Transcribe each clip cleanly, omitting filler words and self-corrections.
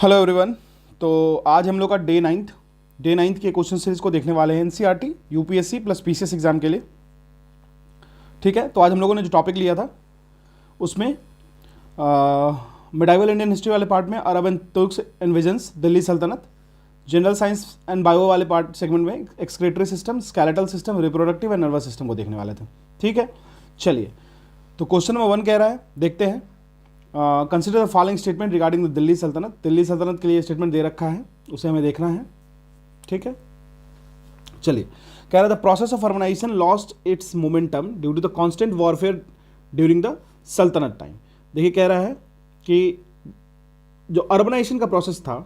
Hello everyone. तो आज हम लोग का डे नाइन्थ के क्वेश्चन सीरीज को देखने वाले हैं NCERT UPSC plus PCS exam के लिए। ठीक है, तो आज हम लोगों ने जो टॉपिक लिया था उसमें मिडाइवल इंडियन हिस्ट्री वाले पार्ट में Arab and Turks invasions Delhi सल्तनत, जनरल साइंस एंड बायो वाले पार्ट सेगमेंट में excretory system, skeletal system, reproductive and nervous system को देखने वाले थे। ठीक है, चलिए तो क्वेश्चन नंबर 1 कह रहा है, देखते हैं। Consider the following statement regarding the Delhi सल्तनत। दिल्ली सल्तनत के लिए स्टेटमेंट दे रखा है, उसे हमें देखना है। ठीक है, चलिए कह रहा है the process of urbanisation lost its momentum due to the constant warfare during the Saltanat time. देखिए कह रहा है कि जो अर्बनाइजेशन का प्रोसेस था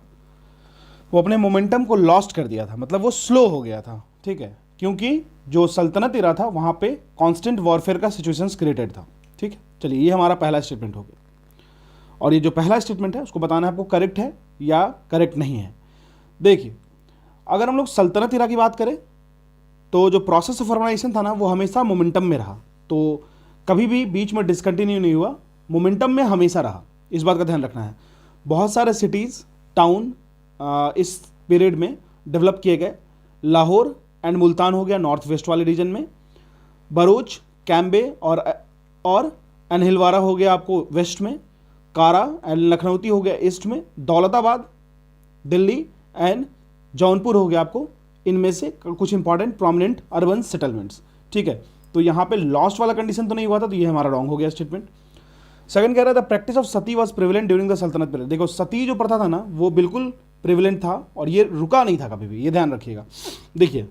वो अपने मोमेंटम को लॉस्ट कर दिया था, मतलब वो स्लो हो गया था। ठीक है, क्योंकि जो सल्तनत इरा था वहां पे कांस्टेंट वॉरफेयर का सिचुएशन क्रिएटेड था। ठीक है, चलिए ये हमारा पहला स्टेटमेंट हो गया। और ये जो पहला स्टेटमेंट है उसको बताना है आपको करेक्ट है या करेक्ट नहीं है। देखिए अगर हम लोग सल्तनत इरा की बात करें तो जो प्रोसेस ऑफ अर्बनाइजेशन था ना वो हमेशा मोमेंटम में रहा, तो कभी भी बीच में डिसकंटिन्यू नहीं हुआ, मोमेंटम में हमेशा रहा। इस बात का ध्यान रखना है। बहुत सारे सिटीज़ टाउन इस पीरियड में डेवलप किए गए। लाहौर एंड मुल्तान हो गया नॉर्थ वेस्ट वाले रीजन में, बरूच, कैम्बे और अनहिलवारा हो गया आपको वेस्ट में, कारा एंड लखनऊती हो गया ईस्ट में, दौलताबाद, दिल्ली एंड जौनपुर हो गया आपको इनमें से कुछ इंपॉर्टेंट प्रोमिनेंट अर्बन सेटलमेंट्स। ठीक है, तो यहाँ पे लॉस्ट वाला कंडीशन तो नहीं हुआ था, तो ये हमारा रॉन्ग हो गया स्टेटमेंट। सेकंड कह रहा था practice of Sati was prevalent during the सल्तनत पीरियड। देखो सती जो प्रथा था ना वो बिल्कुल प्रिविलेंट था और ये रुका नहीं था कभी भी, ये ध्यान रखिएगा। देखिए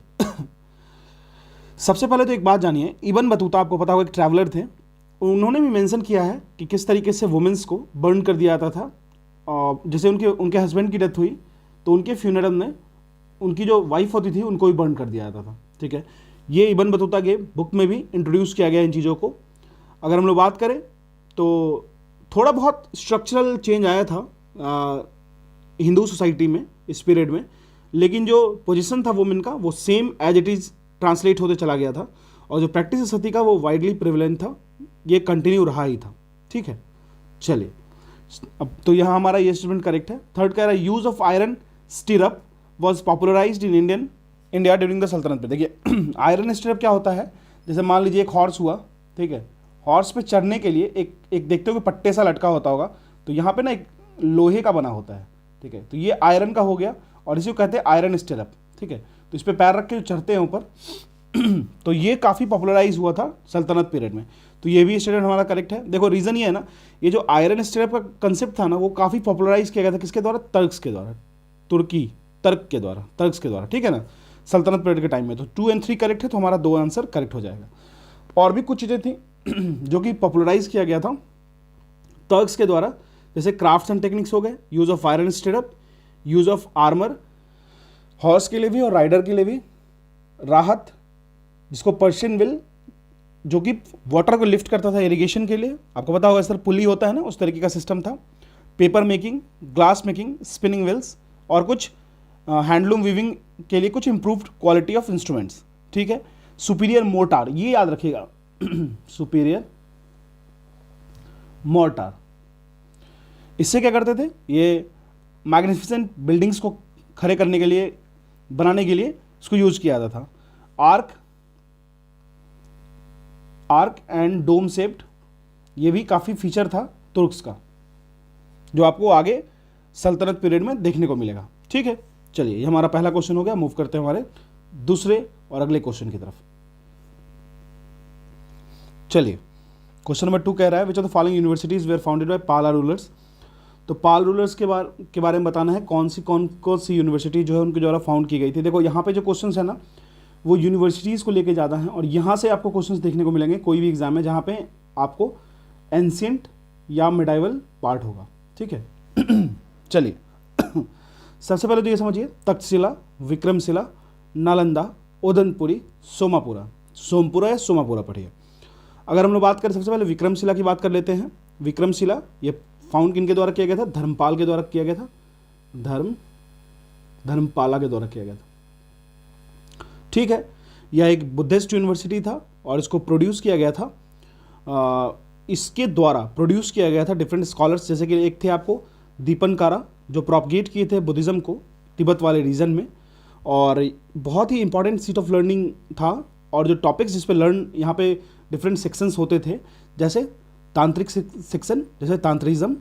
सबसे पहले तो एक बात जानिए, इब्न बतूता आपको पता होगा एक ट्रैवलर थे, उन्होंने भी मेंशन किया है कि किस तरीके से वुमेंस को बर्न कर दिया जाता था। जैसे उनके हस्बैंड की डेथ हुई तो उनके फ्यूनरल में उनकी जो वाइफ होती थी उनको भी बर्न कर दिया जाता था। ठीक है, ये इब्न बतूता के बुक में भी इंट्रोड्यूस किया गया इन चीज़ों को। अगर हम लोग बात करें तो थोड़ा बहुत स्ट्रक्चरल चेंज आया था हिंदू सोसाइटी में इस पीरियड में, लेकिन जो पोजीशन था वुमेन का वो same as it is translate होते चला गया था, और जो प्रैक्टिस है सती का वो वाइडली प्रिविलेंट था, ये कंटिन्यू रहा ही था। ठीक है, चलिए अब तो यहाँ हमारा ये स्टेटमेंट करेक्ट है। थर्ड कह रहा है use of iron stirrup was popularised in India during the सल्तनत पे। देखिए आयरन स्टिरअप क्या होता है, जैसे मान लीजिए एक हॉर्स हुआ, ठीक है, हॉर्स पे चढ़ने के लिए एक देखते हो कि पट्टे सा लटका होता होगा, तो यहाँ पे ना एक लोहे का बना होता है। ठीक है, तो ये आयरन का हो गया और इसी को कहते हैं आयरन स्टिरअप। ठीक है, तो इस पर पैर रख के जो चढ़ते हैं ऊपर तो ये काफ़ी पॉपुलराइज हुआ था सल्तनत पीरियड में, तो ये भी स्टेटमेंट हमारा करेक्ट है। देखो रीज़न ये है ना, ये जो आयरन स्टिरअप का कंसेप्ट था ना वो काफ़ी पॉपुलराइज किया गया था किसके द्वारा, तर्क्स के द्वारा, तर्क्स के द्वारा। ठीक है ना, सल्तनत पीरियड के टाइम में। तो 2 और 3 करेक्ट है, तो हमारा 2 आंसर करेक्ट हो जाएगा। और भी कुछ चीज़ें थी जो कि पॉपुलराइज किया गया था तर्क्स के द्वारा, जैसे क्राफ्ट्स एंड टेक्निक्स हो गए, use of iron stirrup, use of armour horse के लिए भी और राइडर के लिए भी, राहत जिसको पर्शियन विल जो कि वाटर को लिफ्ट करता था इरिगेशन के लिए, आपको पता होगा सर पुली होता है ना, उस तरीके का सिस्टम था, paper making, glass making, spinning wheels, और कुछ हैंडलूम वीविंग के लिए कुछ इंप्रूव्ड क्वालिटी ऑफ इंस्ट्रूमेंट्स। ठीक है, सुपीरियर मोर्टार, ये याद रखिएगा सुपीरियर मोर्टार, इससे क्या करते थे, ये मैग्निफिसेंट बिल्डिंग्स को खड़े करने के लिए, बनाने के लिए इसको यूज किया जाता था। आर्क एंड डोम शेप्ड, ये भी काफ़ी फीचर था तुर्क्स का, जो आपको आगे सल्तनत पीरियड में देखने को मिलेगा। ठीक है, चलिए ये हमारा पहला क्वेश्चन हो गया। मूव करते हैं हमारे दूसरे और अगले क्वेश्चन की तरफ। चलिए क्वेश्चन नंबर 2 कह रहा है which of the following universities were founded by Pala rulers. तो पाल रूलर्स के बारे में बताना है, कौन सी यूनिवर्सिटी जो है उनके द्वारा फाउंड की गई थी। देखो यहाँ पे जो क्वेश्चंस है ना वो यूनिवर्सिटीज़ को लेके ज़्यादा हैं, और यहाँ से आपको क्वेश्चंस देखने को मिलेंगे कोई भी एग्जाम में जहाँ पे आपको एंशिएंट या मिडाइवल पार्ट होगा। ठीक है चलिए सबसे पहले तो ये समझिए, तक्षशिला, विक्रमशिला, नालंदा, ओदनपुरी, सोमपुरा या सोमापुरा पढ़िए। अगर हम लोग बात करें सबसे पहले विक्रमशिला की बात कर लेते हैं। विक्रमशिला ये फाउंड किन के द्वारा किया गया था, धर्मपाल के द्वारा किया गया था, धर्मपाला के द्वारा किया गया था। ठीक है, यह एक बुद्धिस्ट यूनिवर्सिटी था और इसको प्रोड्यूस किया गया था, इसके द्वारा प्रोड्यूस किया गया था डिफरेंट स्कॉलर्स, जैसे कि एक थे आपको दीपनकारा, जो प्रोपगेट किए थे बुद्धिज़्म को तिब्बत वाले रीजन में, और बहुत ही इंपॉर्टेंट सीट ऑफ लर्निंग था। और जो टॉपिक्स जिस पे लर्न यहाँ पे डिफरेंट सेक्शंस होते थे, जैसे तांत्रिक सेक्शन, जैसे तांत्रिज्म,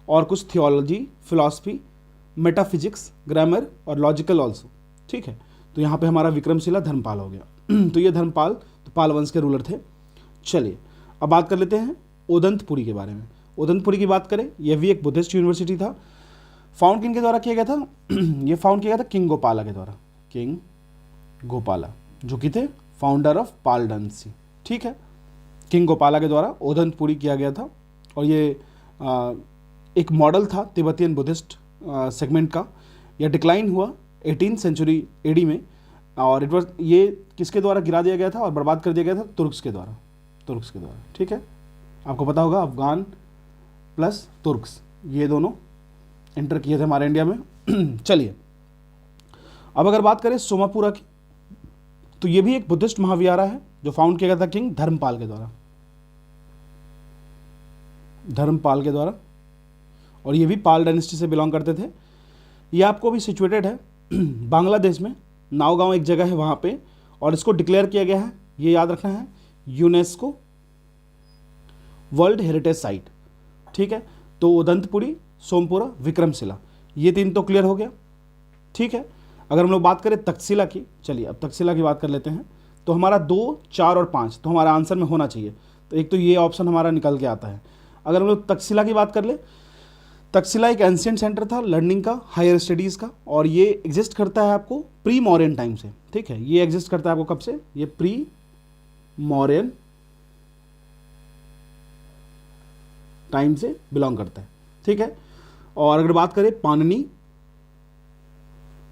और कुछ थियोलॉजी, फिलॉसफी, मेटाफिजिक्स, ग्रामर और लॉजिकल ऑल्सो। ठीक है, तो यहाँ पे हमारा विक्रमशिला धर्मपाल हो गया। तो ये धर्मपाल तो पाल वंश के रूलर थे। चलिए अब बात कर लेते हैं ओदंतपुरी के बारे में। ओदंतपुरी की बात करें, यह भी एक बुद्धिस्ट यूनिवर्सिटी था। फाउंड किन के द्वारा किया गया था? ये फाउंड किया गया था किंग गोपाला के द्वारा। किंग गोपाला जो कि थे फाउंडर ऑफ पालडांसी। ठीक है, किंग गोपाला के द्वारा ओदंतपुरी किया गया था। और ये एक मॉडल था तिब्बतियन बुद्धिस्ट सेगमेंट का। यह डिक्लाइन हुआ 18th सेंचुरी एडी में, और इट वॉज, ये किसके द्वारा गिरा दिया गया था और बर्बाद कर दिया गया था? तुर्क्स के द्वारा। तुर्क्स के द्वारा। ठीक है, आपको पता होगा अफगान प्लस तुर्क्स, ये दोनों एंटर किए थे हमारे इंडिया में। चलिए अब अगर बात करें सोमापुरा की, तो ये भी एक बुद्धिस्ट महाविहारा है जो फाउंड किया गया था किंग धर्मपाल के द्वारा। धर्मपाल के द्वारा, और ये भी पाल डायनेस्टी से बिलोंग करते थे। ये आपको भी सिचुएटेड है बांग्लादेश में, नावगांव एक जगह है वहाँ पे, और इसको डिक्लेयर किया गया है, ये याद रखना है, यूनेस्को वर्ल्ड हेरिटेज साइट। ठीक है, तो उदंतपुरी, सोमपुरा, विक्रमशिला, ये तीन तो क्लियर हो गया। ठीक है, अगर हम लोग बात करें तक्षशिला की, चलिए अब तक्षशिला की बात कर लेते हैं। तो हमारा 2, 4 और 5 तो हमारा आंसर में होना चाहिए, तो एक तो ये ऑप्शन हमारा निकल के आता है। अगर हम लोग तक्षशिला की बात कर ले, तक्षशिला एक एंशिएंट सेंटर था लर्निंग का, हायर स्टडीज़ का, और ये एग्जिस्ट करता है आपको प्री मौर्यन टाइम से। ठीक है, ये एग्जिस्ट करता है आपको कब से? ये प्री मौर्यन टाइम से बिलोंग करता है। ठीक है, और अगर बात करें पाणिनि,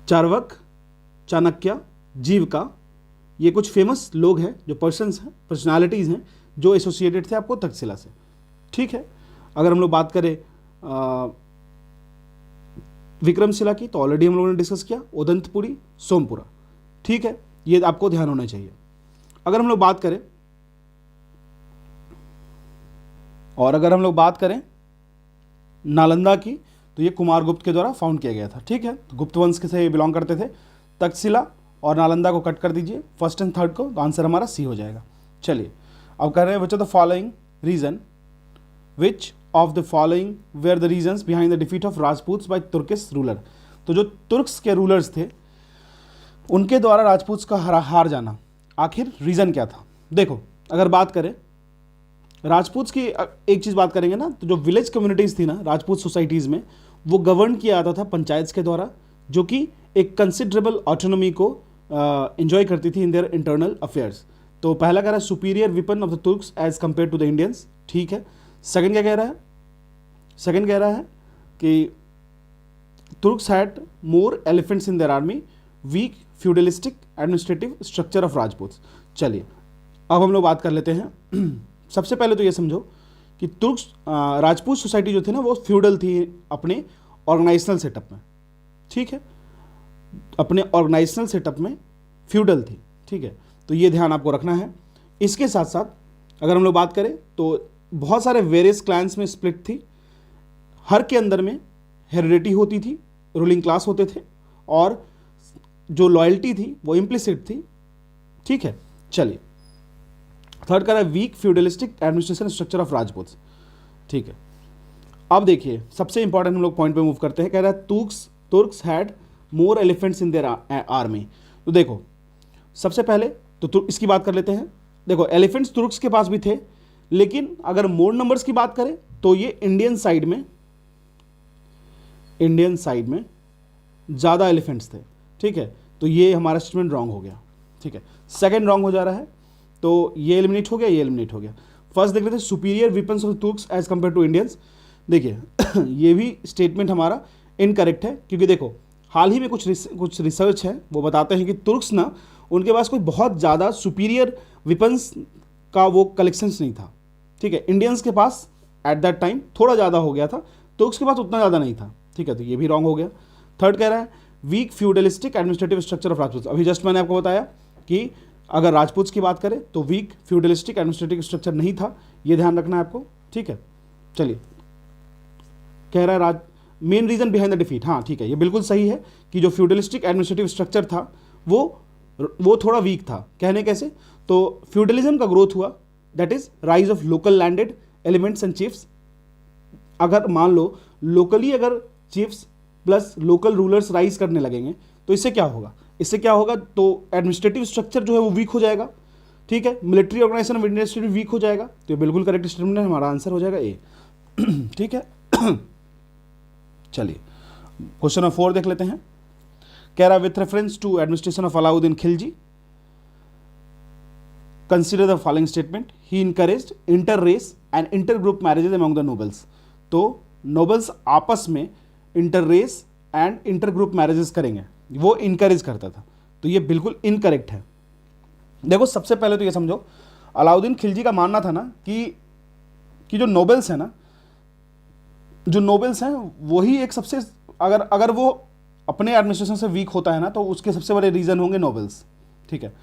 चार्वक, चाणक्य, जीविका, ये कुछ फेमस लोग हैं, जो पर्सन्स हैं, पर्सनालिटीज़ हैं, जो एसोसिएटेड थे आपको तक्षशिला से। ठीक है, अगर हम लोग बात करें विक्रमशिला की, तो ऑलरेडी हम लोगों ने डिस्कस किया, उदंतपुरी, सोमपुरा। ठीक है, ये आपको ध्यान होना चाहिए। अगर हम लोग बात करें, और अगर हम लोग बात करें नालंदा की, तो ये कुमारगुप्त के द्वारा फाउंड किया गया था। ठीक है, तो गुप्त वंश के से बिलोंग करते थे। तक्षशिला और नालंदा को कट कर दीजिए, फर्स्ट एंड थर्ड को, तो आंसर हमारा सी हो जाएगा। चलिए अब कर रहे हैं which of the following region, which of the following were the reasons behind the defeat of Rajputs by Turkish ruler. तो जो तुर्क्स के रूलर्स थे उनके द्वारा राजपूत्स का हार जाना, आखिर रीज़न क्या था? देखो अगर बात करें राजपूत्स की, एक चीज़ बात करेंगे ना, तो जो विलेज कम्युनिटीज़ थी ना राजपूत सोसाइटीज़ में, वो गवर्न किया जाता था पंचायत के द्वारा, जो कि एक कंसिडरेबल ऑटोनॉमी को एंजॉय करती थी इन देयर इंटरनल अफेयर्स। तो पहला कह रहा है superior weapon of the Turks as compare to the Indians. ठीक है, सेकंड क्या कह रहा है? सेकंड कह रहा है कि Turks had more elephants in their army, weak feudalistic administrative structure of Rajputs. चलिए अब हम लोग बात कर लेते हैं। सबसे पहले तो ये समझो कि तुर्क्स राजपूत सोसाइटी जो थी ना, वो फ्यूडल थी अपने ऑर्गेनाइजेशनल सेटअप में। ठीक है, अपने ऑर्गेनाइजेशनल सेटअप में फ्यूडल थी। ठीक है, तो ये ध्यान आपको रखना है। इसके साथ साथ अगर हम लोग बात करें तो बहुत सारे वेरियस क्लैंस में स्प्लिट थी, हर के अंदर में हेरिडिटी होती थी, रूलिंग क्लास होते थे, और जो लॉयल्टी थी वो इम्प्लिसिट थी। ठीक है, चलिए थर्ड कह रहा है weak feudalistic administration structure of Rajputs. ठीक है, अब देखिए सबसे इंपॉर्टेंट हम लोग पॉइंट पे मूव करते हैं। कह रहा है Turks had more elephants in their army. तो देखो सबसे पहले तो इसकी बात कर लेते हैं। देखो एलिफेंट्स तुर्क्स के पास भी थे, लेकिन अगर मोर नंबर्स की बात करें तो ये इंडियन साइड में ज़्यादा एलिफेंट्स थे। ठीक है, तो ये हमारा स्टेटमेंट रॉन्ग हो गया। ठीक है, सेकंड रॉन्ग हो जा रहा है, तो ये एलिमिनेट हो गया, ये एलिमिनेट हो गया। फर्स्ट देख लेते हैं superior weapons of Turks as compare to Indians. देखिए ये भी स्टेटमेंट हमारा इनकरेक्ट है, क्योंकि देखो हाल ही में कुछ रिसर्च है वो बताते हैं कि तुर्क्स ना, उनके पास कोई बहुत ज़्यादा सुपीरियर वेपन्स का वो कलेक्शंस नहीं था। ठीक है, इंडियंस के पास एट दैट टाइम थोड़ा ज़्यादा हो गया था, तुर्क्स के पास उतना ज़्यादा नहीं था। ठीक है, तो ये भी रॉन्ग हो गया। थर्ड कह रहा है weak feudalistic administrative structure of Rajput. अभी जस्ट मैंने आपको बताया कि अगर राजपूत की बात करें तो वीक फ्यूडलिस्टिक एडमिनिस्ट्रेटिव स्ट्रक्चर नहीं था, ये ध्यान रखना है आपको। ठीक है, चलिए कह रहा है main reason behind the defeat, हाँ ठीक है, ये बिल्कुल सही है कि जो फ्यूडलिस्टिक एडमिनिस्ट्रेटिव स्ट्रक्चर था वो थोड़ा वीक था। कहने कैसे, तो फ्यूडलिज्म का ग्रोथ हुआ, that is rise of local landed elements and chiefs. अगर मान लो लोकली अगर chiefs plus local rulers rise करने लगेंगे तो इससे क्या होगा, तो एडमिनिस्ट्रेटिव स्ट्रक्चर जो है वो वीक हो जाएगा, ठीक है, military organisation of administrative weak हो जाएगा। तो ये बिल्कुल करेक्ट स्टेटमेंट है, हमारा आंसर हो जाएगा ए। ठीक है। चलिए क्वेश्चन नंबर 4 देख लेते हैं। कह रहा with reference to administration of Alauddin Khilji consider the following statement, he encouraged inter race and inter group marriages among the nobles. तो नोबल्स आपस में inter race and inter group marriages करेंगे, वो इनकरेज करता था, तो ये बिल्कुल इनकरेक्ट है। देखो सबसे पहले तो ये समझो, अलाउद्दीन खिलजी का मानना था ना कि जो नोबल्स हैं ना, जो नोबल्स हैं वही एक सबसे, अगर वो अपने एडमिनिस्ट्रेशन से वीक होता है ना तो उसके सबसे बड़े रीजन होंगे नोबल्स, ठीक है।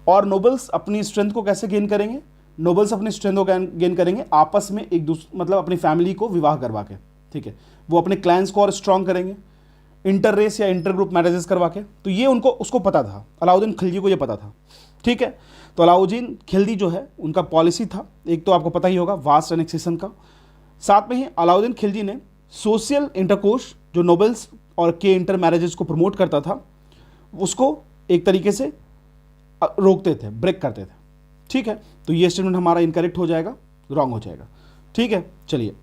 और नोबल्स अपनी स्ट्रेंथ को कैसे गेन करेंगे, नोबल्स अपनी स्ट्रेंथ को गेन करेंगे आपस में एक दूसरे, मतलब अपनी फैमिली को विवाह करवा के, ठीक है, वो अपने क्लैंस को और स्ट्रॉन्ग करेंगे इंटर रेस या इंटर ग्रुप मैरिजेस करवा के। तो ये उसको पता था, अलाउद्दीन खिलजी को ये पता था, ठीक है। तो अलाउद्दीन खिलजी जो है उनका पॉलिसी था, एक तो आपको पता ही होगा वास्ट एनेक्सेशन का, साथ में ही अलाउद्दीन खिलजी ने सोशल इंटरकोर्स जो नोबल्स और के इंटर मैरिजेस को प्रमोट करता था उसको एक तरीके से रोकते थे, ब्रेक करते थे, ठीक है। तो ये स्टेटमेंट हमारा इनकरेक्ट हो जाएगा, रॉन्ग हो जाएगा, ठीक है। चलिए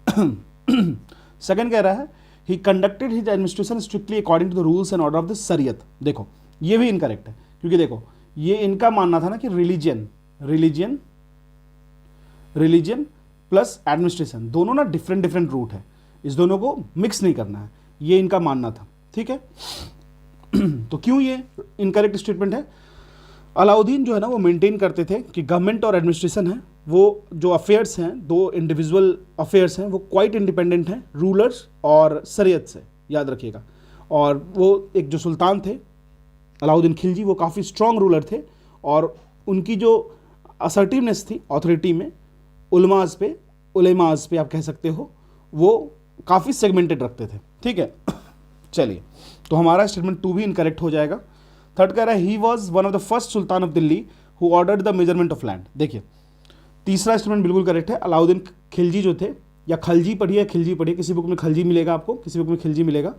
सेकंड कह रहा है he conducted his administration strictly according to the rules and order of the Shariat. देखो ये भी इनकरेक्ट है, क्योंकि देखो ये इनका मानना था ना कि रिलीजियन प्लस एडमिनिस्ट्रेशन दोनों ना डिफरेंट रूट है, इस दोनों को मिक्स नहीं करना है, ये इनका मानना था, ठीक है। तो क्यों ये इनकरेक्ट स्टेटमेंट है, अलाउद्दीन जो है ना वो मेंटेन करते थे कि गवर्नमेंट और एडमिनिस्ट्रेशन है वो जो अफेयर्स हैं, दो इंडिविजुअल अफेयर्स हैं, वो क्वाइट इंडिपेंडेंट हैं रूलर्स और शरीयत से, याद रखिएगा। और वो एक जो सुल्तान थे अलाउद्दीन खिलजी, वो काफ़ी स्ट्रॉन्ग रूलर थे और उनकी जो असर्टिवनेस थी ऑथोरिटी में, उलेमास पे आप कह सकते हो, वो काफ़ी सेगमेंटेड रखते थे, ठीक है। चलिए तो हमारा स्टेटमेंट 2 भी इनकरेक्ट हो जाएगा। थर्ड कह रहा है he was one of the first sultan of Delhi who ordered the measurement of land. देखिए तीसरा स्टेटमेंट बिल्कुल करेक्ट है, अलाउद्दीन खिलजी जो थे, या खलजी पढ़िए खिलजी पढ़िए, किसी बुक में खलजी मिलेगा आपको, किसी बुक में खिलजी मिलेगा।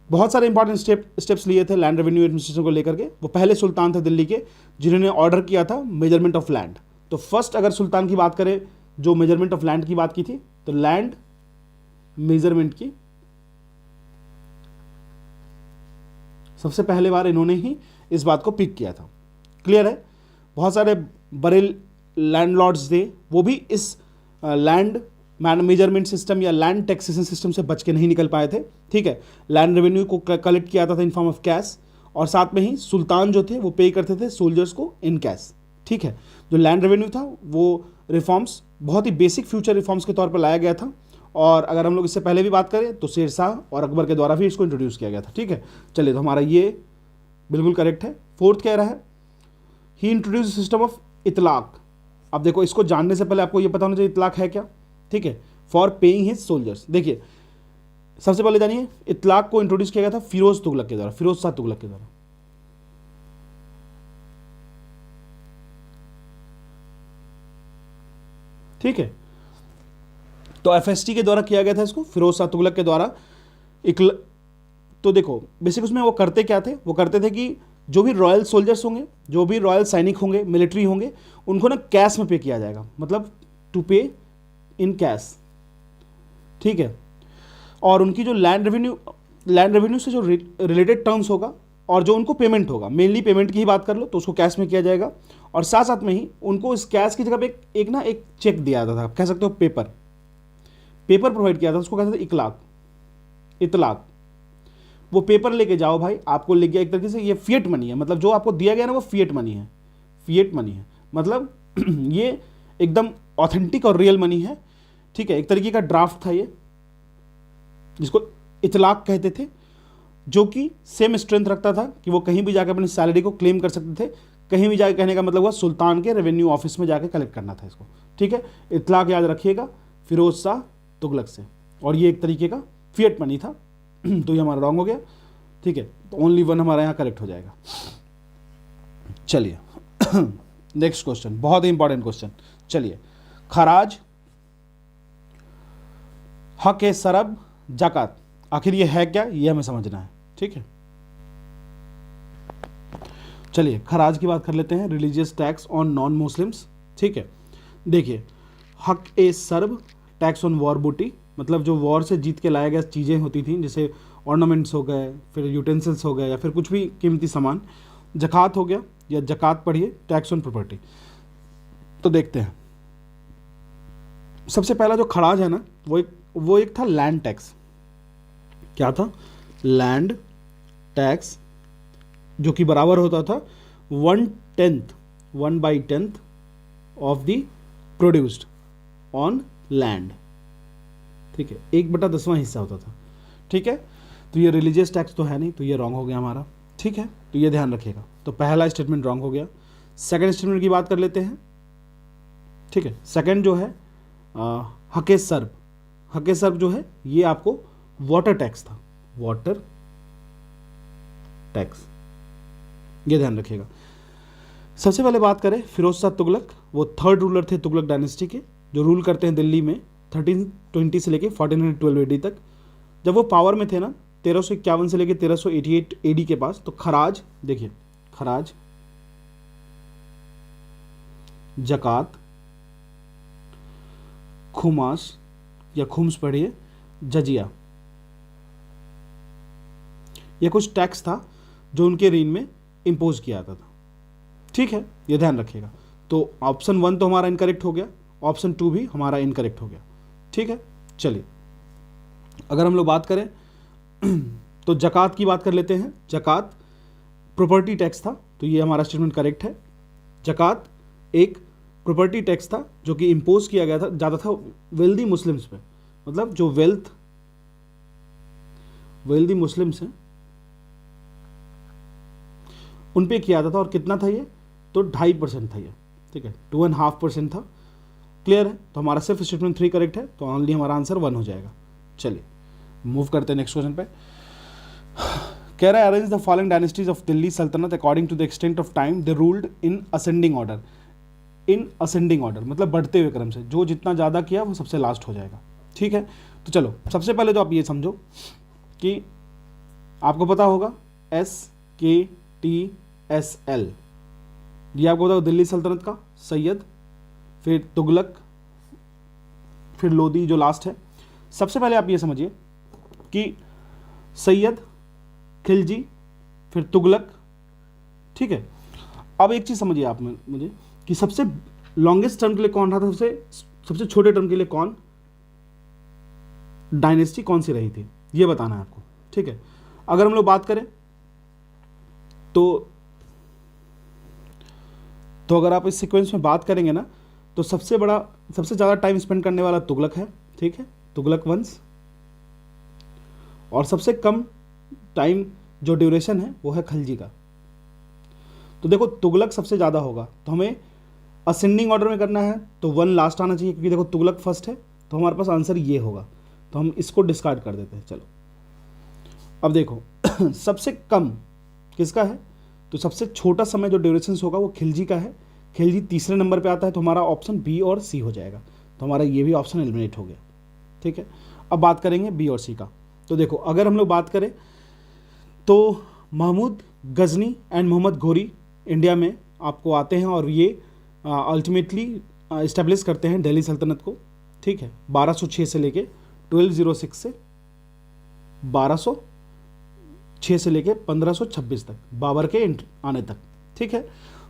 बहुत सारे इंपॉर्टेंट स्टेप्स लिए थे लैंड रेवेन्यू एडमिनिस्ट्रेशन को लेकर के। वो पहले सुल्तान थे दिल्ली के जिन्होंने ऑर्डर किया था मेजरमेंट ऑफ लैंड। तो फर्स्ट अगर सुल्तान की बात करें जो मेजरमेंट ऑफ लैंड की बात की थी, तो लैंड मेजरमेंट की सबसे पहले बार इन्होंने ही इस बात को पिक किया था, क्लियर है। बहुत सारे बड़े लैंडलॉर्ड्स थे, वो भी इस लैंड मेजरमेंट सिस्टम या लैंड टैक्सेशन सिस्टम से बच के नहीं निकल पाए थे, ठीक है। लैंड रेवेन्यू को कलेक्ट किया था इन फॉर्म ऑफ कैश, और साथ में ही सुल्तान जो थे वो पे करते थे सोल्जर्स को इन कैश, ठीक है। जो लैंड रेवेन्यू था वो रिफॉर्म्स बहुत ही बेसिक फ्यूचर रिफॉर्म्स के तौर पर लाया गया था, और अगर हम लोग इससे पहले भी बात करें तो शेर शाह और अकबर के द्वारा भी इसको इंट्रोड्यूस किया गया था, ठीक है। चलिए तो हमारा ये बिल्कुल करेक्ट है। फोर्थ कह रहा है ही इंट्रोड्यूस सिस्टम ऑफ इतलाक। अब देखो इसको जानने से पहले आपको ये पता होना चाहिए इतलाक है क्या, ठीक है, फॉर पेइंग हिज सोल्जर्स। देखिए सबसे पहले जानिए इतलाक को इंट्रोड्यूस किया गया था फिरोज तुगलक के द्वारा, फिरोज शाह तुगलक के द्वारा, ठीक है। तो एफएसटी के द्वारा किया गया था इसको, फिरोज शाह तुगलक के द्वारा। तो देखो बेसिक उसमें वो करते क्या थे, वो करते थे कि जो भी रॉयल सोल्जर्स होंगे, जो भी रॉयल सैनिक होंगे, मिलिट्री होंगे, उनको ना कैश में पे किया जाएगा, मतलब टू पे इन कैश, ठीक है। और उनकी जो लैंड रेवेन्यू से जो रिलेटेड टर्म्स होगा और जो उनको पेमेंट होगा, मेनली पेमेंट की ही बात कर लो तो उसको कैश में किया जाएगा। और साथ साथ में ही उनको इस कैश की जगह पे एक चेक दिया जाता था, कह सकते हो पेपर प्रोवाइड किया था, उसको कहते थे इतलाक। वो पेपर लेके जाओ भाई, आपको लिख गया एक तरीके से, ये फिएट मनी है, मतलब जो आपको दिया गया ना वो फिएट मनी है, मतलब ये एकदम ऑथेंटिक और रियल मनी है, ठीक है। एक तरीके का ड्राफ्ट था ये, जिसको इतलाक कहते थे, जो कि सेम स्ट्रेंथ रखता था कि वो कहीं भी जाकर अपनी सैलरी को क्लेम कर सकते थे, कहीं भी जाकर, कहने का मतलब हुआ सुल्तान के रेवेन्यू ऑफिस में जाकर कलेक्ट करना था इसको, ठीक है। इतलाक याद रखिएगा, फिरोज शाह तुगलक से, और ये एक तरीके का फिएट मनी था, तो ये हमारा रॉन्ग हो गया, ठीक है। तो ओनली वन हमारा यहाँ करेक्ट हो जाएगा। चलिए नेक्स्ट क्वेश्चन, बहुत ही इंपॉर्टेंट क्वेश्चन। चलिए, खराज, हक ए सरब, जाकात, आखिर ये है क्या, ये हमें समझना है, ठीक है। चलिए खराज की बात कर लेते हैं, religious tax on non Muslims, ठीक है। देखिए, हक ए सरब, टैक्स ऑन वॉर बूटी, मतलब जो वॉर से जीत के लाया गया चीज़ें होती थी, जैसे ऑर्नामेंट्स हो गए, फिर यूटेंसिल्स हो गए, या फिर कुछ भी कीमती सामान। जकात हो गया, या जकात पढ़िए, टैक्स ऑन प्रॉपर्टी। तो देखते हैं, सबसे पहला जो खराज है ना, वो एक था लैंड टैक्स। क्या था? लैंड टैक्स, जो कि बराबर होता था 1/10 of the produced on land, ठीक है, 1/10वां हिस्सा होता था, ठीक है। तो ये रिलीजियस टैक्स तो है नहीं, तो ये रॉन्ग हो गया हमारा, ठीक है। तो ये ध्यान रखिएगा। तो पहला स्टेटमेंट रॉन्ग हो गया। सेकंड स्टेटमेंट की बात कर लेते हैं, ठीक है। सेकंड जो है हके सर्ब, हके सर्ब जो है ये आपको वाटर टैक्स था, वाटर टैक्स, ये ध्यान रखिएगा। सबसे पहले बात करें फिरोज शाह तुगलक, वो थर्ड रूलर थे तुगलक डायनेस्टी के, जो रूल करते हैं दिल्ली में 1320 से लेके 1412 एडी तक। जब वो पावर में थे ना, 1351 से लेके 1388 एडी के पास, तो खराज, देखिए खराज, जकात, खुमास या खुम्स पढ़िए, जजिया, यह कुछ टैक्स था जो उनके रीन में इंपोज किया जाता था, ठीक है, ये ध्यान रखिएगा। तो ऑप्शन 1 तो हमारा इनकरेक्ट हो गया, ऑप्शन 2 भी हमारा इनकरेक्ट हो गया, ठीक है। चलिए, अगर हम लोग बात करें तो जकात की बात कर लेते हैं। जकात प्रॉपर्टी टैक्स था, तो ये हमारा स्टेटमेंट करेक्ट है। जकात एक प्रॉपर्टी टैक्स था जो कि इंपोज किया गया था, ज़्यादा था वेल्दी मुस्लिम्स पे, मतलब जो वेल्दी मुस्लिम्स हैं उन पे किया जाता था। और कितना था ये? तो 2.5% था ये, ठीक है, 2.5% था। क्लियर है? तो हमारा सिर्फ स्टेटमेंट 3 करेक्ट है, तो ओनली हमारा आंसर 1 हो जाएगा। चलिए मूव करते हैं नेक्स्ट क्वेश्चन पे। कह रहा है arrange the following dynasties of Delhi Sultanate according to the extent of time they ruled in ascending order. In ascending order मतलब बढ़ते हुए क्रम से, जो जितना ज़्यादा किया वो सबसे लास्ट हो जाएगा, ठीक है। तो चलो सबसे पहले तो आप ये समझो कि आपको पता होगा SKTSL, ये आपको पता दिल्ली सल्तनत का, सैयद, फिर तुगलक, फिर लोदी जो लास्ट है। सबसे पहले आप ये समझिए कि सैयद, खिलजी, फिर तुगलक, ठीक है। अब एक चीज़ समझिए आप मुझे कि सबसे लॉन्गेस्ट टर्म के लिए कौन रहा था, सबसे छोटे टर्म के लिए कौन डायनेस्टी कौन सी रही थी, ये बताना है आपको, ठीक है। अगर हम लोग बात करें तो अगर आप इस सीक्वेंस में बात करेंगे ना, तो सबसे ज़्यादा टाइम स्पेंड करने वाला तुगलक है, ठीक है, तुगलक वंश। और सबसे कम टाइम जो ड्यूरेशन है वो है खलजी का। तो देखो तुगलक सबसे ज़्यादा होगा, तो हमें असेंडिंग ऑर्डर में करना है, तो 1 लास्ट आना चाहिए, क्योंकि देखो तुगलक फर्स्ट है, तो हमारे पास आंसर ये होगा, तो हम इसको डिस्कार्ड कर देते हैं। चलो अब देखो सबसे कम किसका है, तो सबसे छोटा समय जो ड्यूरेशन होगा वो खिलजी का है। खिलजी तीसरे नंबर पे आता है, तो हमारा ऑप्शन बी और सी हो जाएगा, तो हमारा ये भी ऑप्शन एलिमिनेट हो गया, ठीक है। अब बात करेंगे बी और सी का। तो देखो अगर हम लोग बात करें तो Mahmood Ghazni and Mohammad Ghori India में आपको आते हैं, और ये अल्टीमेटली इस्टेब्लिश करते हैं दिल्ली सल्तनत को, ठीक है, 1206 से लेके 1206 से 1206 से लेके 1526 तक, बाबर के आने तक, ठीक है।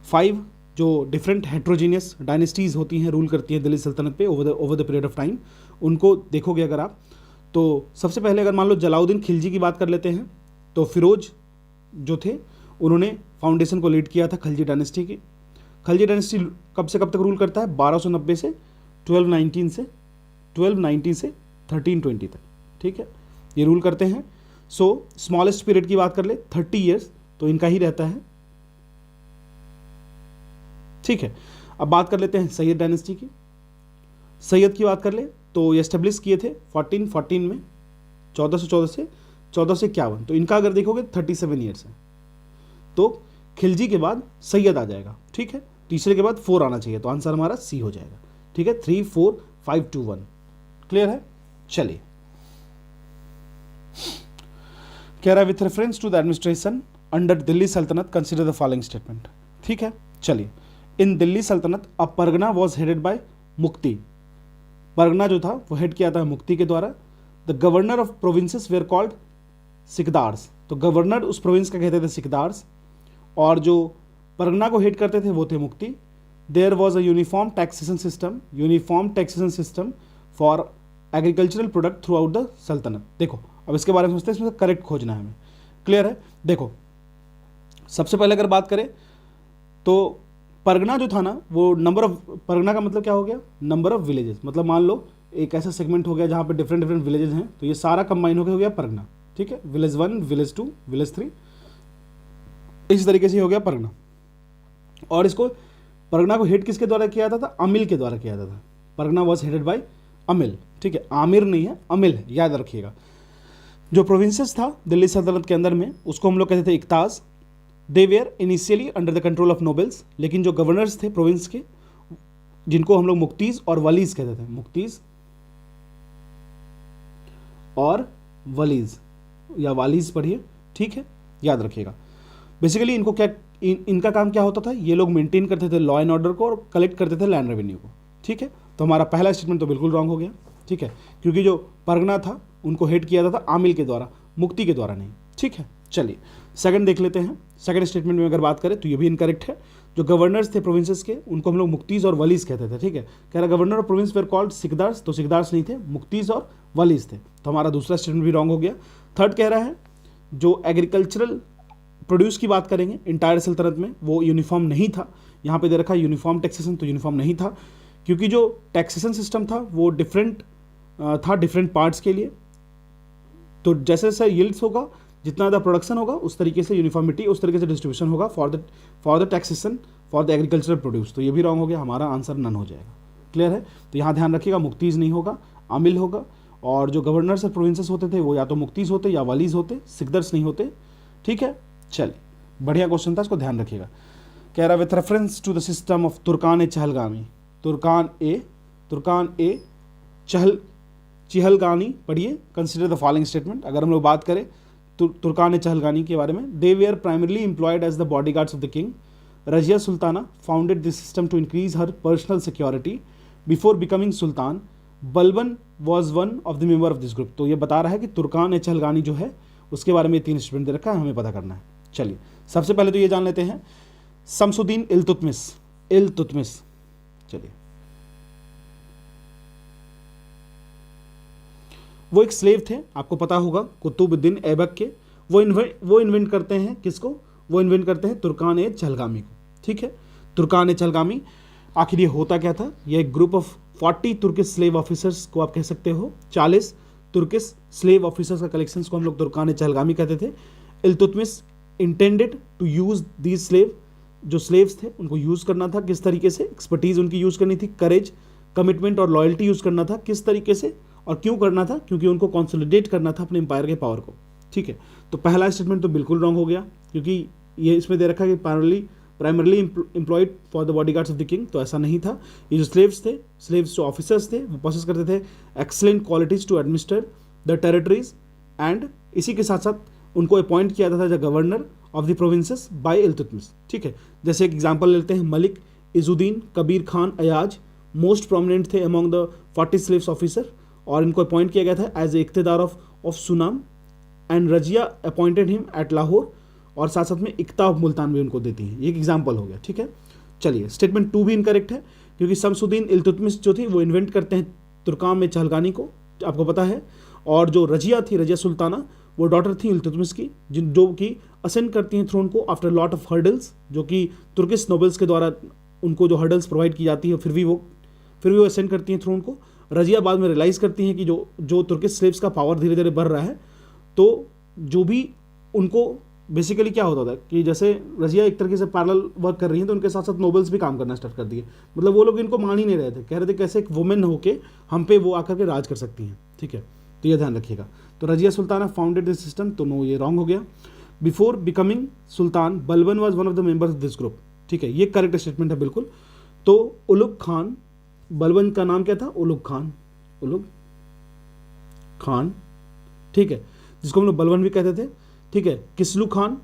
5 जो डिफरेंट हेट्रोजीनियस डायनेस्टीज़ होती हैं, रूल करती हैं दिल्ली सल्तनत पे over the period of time, उनको देखोगे अगर आप, तो सबसे पहले अगर मान लो जलाउद्दीन खिलजी की बात कर लेते हैं, तो फिरोज जो थे उन्होंने फाउंडेशन को लीड किया था खलजी डायनेस्टी की। खलजी डायनेस्टी कब से कब तक रूल करता है? 1290 से 1219 से 1320 तक, ठीक है, ये रूल करते हैं। सो स्मॉलेस्ट पीरियड की बात कर ले 30 ईयर्स, तो इनका ही रहता है, ठीक है। अब बात कर लेते हैं सैयद डायनेस्टी की। सैयद की बात कर ले तो ये एस्टेब्लिश किए थे 1414 में, 1414 से 14 से 51, तो इनका अगर देखोगे 37 ईयर्स है, तो खिलजी के बाद सैयद आ जाएगा, ठीक है, तीसरे के बाद 4 आना चाहिए, तो आंसर हमारा सी हो जाएगा, ठीक है, 3 4 5 2 1। क्लियर है? चलिए, कह रहा है with reference to the administration under Delhi Saltanat consider the following statement. ठीक है, चलिए, इन दिल्ली सल्तनत अ परगना वॉज हेडेड बाय मुक्ति, परगना जो था वो हेड किया था मुक्ति के द्वारा। The governor of provinces were called Sikdars, तो गवर्नर उस प्रोविंस का कहते थे सिकदार्स, और जो परगना को हेड करते थे वो थे मुक्ति। There was a uniform taxation system for agricultural product throughout the Saltanat. देखो अब इसके बारे में सोचते हैं, इसमें करेक्ट खोजना है हमें। क्लियर है? देखो सबसे पहले अगर बात करें तो परगना जो था ना वो नंबर ऑफ, परगना का मतलब क्या हो गया, नंबर ऑफ विलेजेस, मतलब मान लो एक ऐसा सेगमेंट हो गया जहाँ पे डिफरेंट विलेजेस हैं, तो ये सारा कंबाइन हो गया परगना। ठीक है, विलेज 1, विलेज 2, विलेज 3, इस तरीके से हो गया परगना। और इसको परगना को हेड किसके द्वारा किया जाता था? अमिल के द्वारा किया जाता था। Pargana was headed by अमिल। ठीक है, आमिर नहीं है, अमिल है, याद रखिएगा। जो प्रोविंसेस था दिल्ली सल्तनत के अंदर में उसको हम लोग कहते थे iqtas. They were initially under the control of nobles, लेकिन जो गवर्नर्स थे प्रोविंस के जिनको हम लोग मुक्तीज और वलीज कहते थे, मुक्तीज और वलीज या वालीज पढ़िए। ठीक है, याद रखिएगा। बेसिकली इनको क्या, इनका काम क्या होता था, ये लोग मेंटेन करते थे लॉ एंड ऑर्डर को और कलेक्ट करते थे लैंड रेवेन्यू को। ठीक है, तो हमारा पहला स्टेटमेंट तो बिल्कुल रॉन्ग हो गया। ठीक है, क्योंकि जो परगना था उनको हेड किया जाता था आमिल के द्वारा, मुक्ति के द्वारा नहीं। ठीक है, चलिए सेकंड देख लेते हैं। सेकंड स्टेटमेंट में अगर बात करें तो ये भी इनकरेक्ट है। जो गवर्नर्स थे प्रोविंसेस के उनको हम लोग मुक्तीज और वलीज कहते थे। ठीक है, कह रहा governor of province were called Sikdars, तो सिकदार्स नहीं थे, मुक्तीज और वलीज थे, तो हमारा दूसरा स्टेटमेंट भी रॉन्ग हो गया। थर्ड कह रहा है जो एग्रीकल्चरल प्रोड्यूस की बात करेंगे इंटायर सल्तनत में वो यूनिफॉर्म नहीं था। यहाँ पे दे रखा है यूनिफॉर्म टैक्सेशन, तो यूनिफॉर्म नहीं था क्योंकि जो टैक्सेशन सिस्टम था वो डिफरेंट था डिफरेंट पार्ट्स के लिए। तो जैसे जैसे यील्ड्स होगा, जितना ज़्यादा प्रोडक्शन होगा उस तरीके से यूनिफॉर्मिटी, उस तरीके से डिस्ट्रीब्यूशन होगा for the taxation for the agricultural produce. तो ये भी रॉन्ग हो गया, हमारा आंसर नन हो जाएगा। क्लियर है? तो यहाँ ध्यान रखिएगा, मुक्तीज नहीं होगा, आमिल होगा, और जो गवर्नर्स और प्रोविंसेस होते थे वो या तो मुक्तीज होते या वालीज होते, सिकदर्स नहीं होते। ठीक है, चलिए बढ़िया क्वेश्चन था, इसको ध्यान रखिएगा। कह रहा with reference to the system of Turkan e Chahalgani, Turkan e Chahalgani पढ़िए, कंसिडर द फॉलोइंग स्टेटमेंट। अगर हम लोग बात करें तुर्कान ए चहलगानी के बारे में, they were primarily employed as the bodyguards of the king. Razia Sultana founded this system to increase her personal security before becoming sultan. Balban was one of the member of this group. तो ये बता रहा है कि तुर्कान ए चहलगानी जो है उसके बारे में 3 स्टेटमेंट दे रखा है, हमें पता करना है। चलिए सबसे पहले तो ये जान लेते हैं शमसुद्दीन इल्तुतमिश। चलिए, वो एक स्लेव थे, आपको पता होगा, कुतुबुद्दीन ऐबक के। वो इन्वेंट करते हैं किसको? वो इन्वेंट करते हैं तुर्कान ए चहलगामी को। ठीक है, तुर्कान ए चहलगामी आखिर ये होता क्या था? ये एक group of 40 Turkish slave officers को आप कह सकते हो, 40 तुर्किश स्लेव ऑफिसर्स का कलेक्शन को हम लोग तुर्कान ए चहलगामी कहते थे। Iltutmish intended to use these slave, जो स्लेव्स थे उनको यूज़ करना था किस तरीके से, एक्सपर्टीज़ उनकी यूज़ करनी थी, करेज, कमिटमेंट और लॉयल्टी यूज़ करना था किस तरीके से, और क्यों करना था? क्योंकि उनको कंसोलिडेट करना था अपने एम्पायर के पावर को। ठीक है, तो पहला स्टेटमेंट तो बिल्कुल रॉन्ग हो गया क्योंकि ये इसमें दे रखा है कि primarily employed for the bodyguards of the king, तो ऐसा नहीं था। ये जो स्लेव्स जो ऑफिसर्स थे वो प्रोसेस करते थे excellent qualities to administer the territories, and इसी के साथ साथ उनको अपॉइंट किया जाता था governor of the provinces by Iltutmish. ठीक है, जैसे एक एग्जांपल लेते हैं, मलिक इजुद्दीन कबीर खान अयाज मोस्ट प्रोमिनेंट थे अमॉन्ग द 40 स्लेव्स ऑफिसर, और इनको अपॉइंट किया गया था as a iqtadar of Sunam, and Razia appointed him at Lahore, और साथ साथ में इक्ता ऑफ मुल्तान भी उनको देती है। ये एक एग्जाम्पल हो गया। ठीक है, चलिए स्टेटमेंट 2 भी इनकरेक्ट है क्योंकि शमसुद्दीन इल्तुतमिश जो थी वो इन्वेंट करते हैं तुर्कान में चहलगानी को, आपको पता है, और जो रजिया थी, रजिया सुल्ताना, वो डॉटर थी इल्तुतमिश की, जो कि असेंड करती हैं थ्रोन को आफ्टर लॉट ऑफ हर्डल्स, जो कि तुर्किश नोबल्स के द्वारा उनको जो हर्डल्स प्रोवाइड की जाती है फिर भी वो असेंड करती हैं थ्रोन को। रजिया बाद में रियलाइज़ करती हैं कि जो तुर्किश स्लेव्स का पावर धीरे धीरे बढ़ रहा है, तो जो भी उनको बेसिकली क्या होता था कि जैसे रजिया एक तरीके से पैरेलल वर्क कर रही हैं तो उनके साथ साथ नोबल्स भी काम करना स्टार्ट कर दिए। मतलब वो लोग इनको मान ही नहीं रहे थे, कह रहे थे कैसे एक वुमेन होके हम पे वो आकर के राज कर सकती हैं। ठीक है, तो ये ध्यान रखिएगा। तो Razia Sultana founded this system, तो नो, ये रॉन्ग हो गया। Before becoming sultan Balban was one of the members of this group, ठीक है, ये करेक्ट स्टेटमेंट है बिल्कुल। तो उलुग खान, बलबन का नाम क्या था? उलुग खान, उलुग खान, ठीक है, जिसको हम लोग बलबन भी कहते थे, ठीक है। किसलू खान,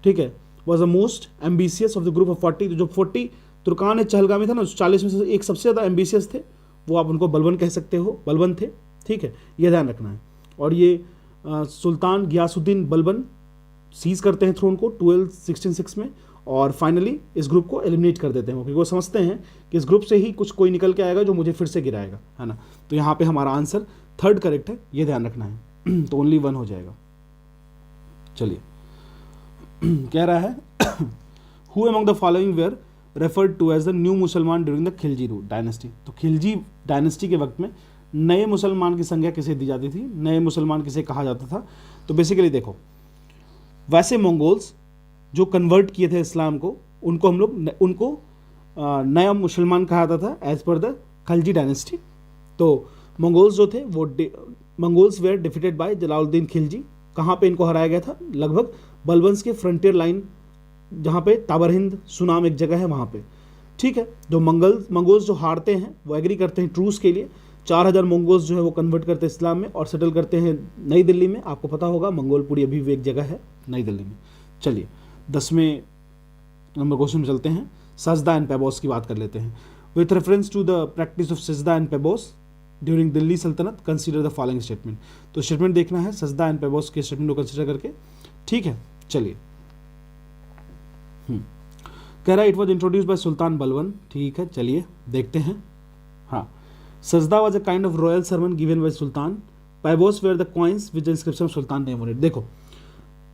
ठीक है, was the most ambitious of the group of 40, तो जो 40 तुर्कान चहलगामी था ना, 40 में से एक सबसे ज़्यादा एम्बिशियस थे, वो आप उनको बलबन कह सकते हो, बलबन थे, ठीक है, ये ध्यान रखना है। और ये सुल्तान गियासुद्दीन बलबन सीज करते हैं थ्रोन को 1266 में, और फाइनली इस ग्रुप को एलिमिनेट कर देते हैं, क्योंकि वो समझते हैं कि इस ग्रुप से ही कुछ कोई निकल के आएगा जो मुझे फिर से गिराएगा, है ना। तो यहाँ पे हमारा आंसर थर्ड करेक्ट है, ये ध्यान रखना है। तो ओनली 1 हो जाएगा। चलिए, कह रहा है who among the following were referred to as the new Musalman during the Khilji dynasty. तो खिलजी डायनेस्टी के वक्त में नए मुसलमान की संज्ञा किसे दी जाती थी, नए मुसलमान किसे कहा जाता था? तो बेसिकली देखो, वैसे मंगोल्स जो कन्वर्ट किए थे इस्लाम को, उनको हम लोग उनको नया मुसलमान कहा जाता था as per the Khilji dynasty. तो मंगोल्स जो थे वो Mongols were defeated by Jalaluddin Khilji. कहाँ पे इनको हराया गया था? लगभग बलबंस के फ्रंटियर लाइन, जहाँ पे ताबरहिंद सुनाम एक जगह है वहाँ पे, ठीक है। जो मंगोल्स जो हारते हैं वो एग्री करते हैं ट्रूस के लिए, 4000 मंगोल्स जो है वो कन्वर्ट करते हैं इस्लाम में और सेटल करते हैं नई दिल्ली में। आपको पता होगा मंगोलपुरी अभी भी एक जगह है नई दिल्ली में। चलिए 10वें नंबर क्वेश्चन में चलते हैं, सजदा एंड पेबोस की बात कर लेते हैं। With reference to the practice of sajda and paibos during Delhi Saltanat consider the following statement. तो स्टेटमेंट देखना है सजदा एंड पेबोस के स्टेटमेंट को कंसीडर करके, ठीक है। चलिए, कह रहा है it was introduce by sultan Balban, ठीक है, चलिए देखते हैं। हाँ, sajda was a kind of royal sermon given by sultan, paibos were the coins with the inscription of sultan name on it. देखो,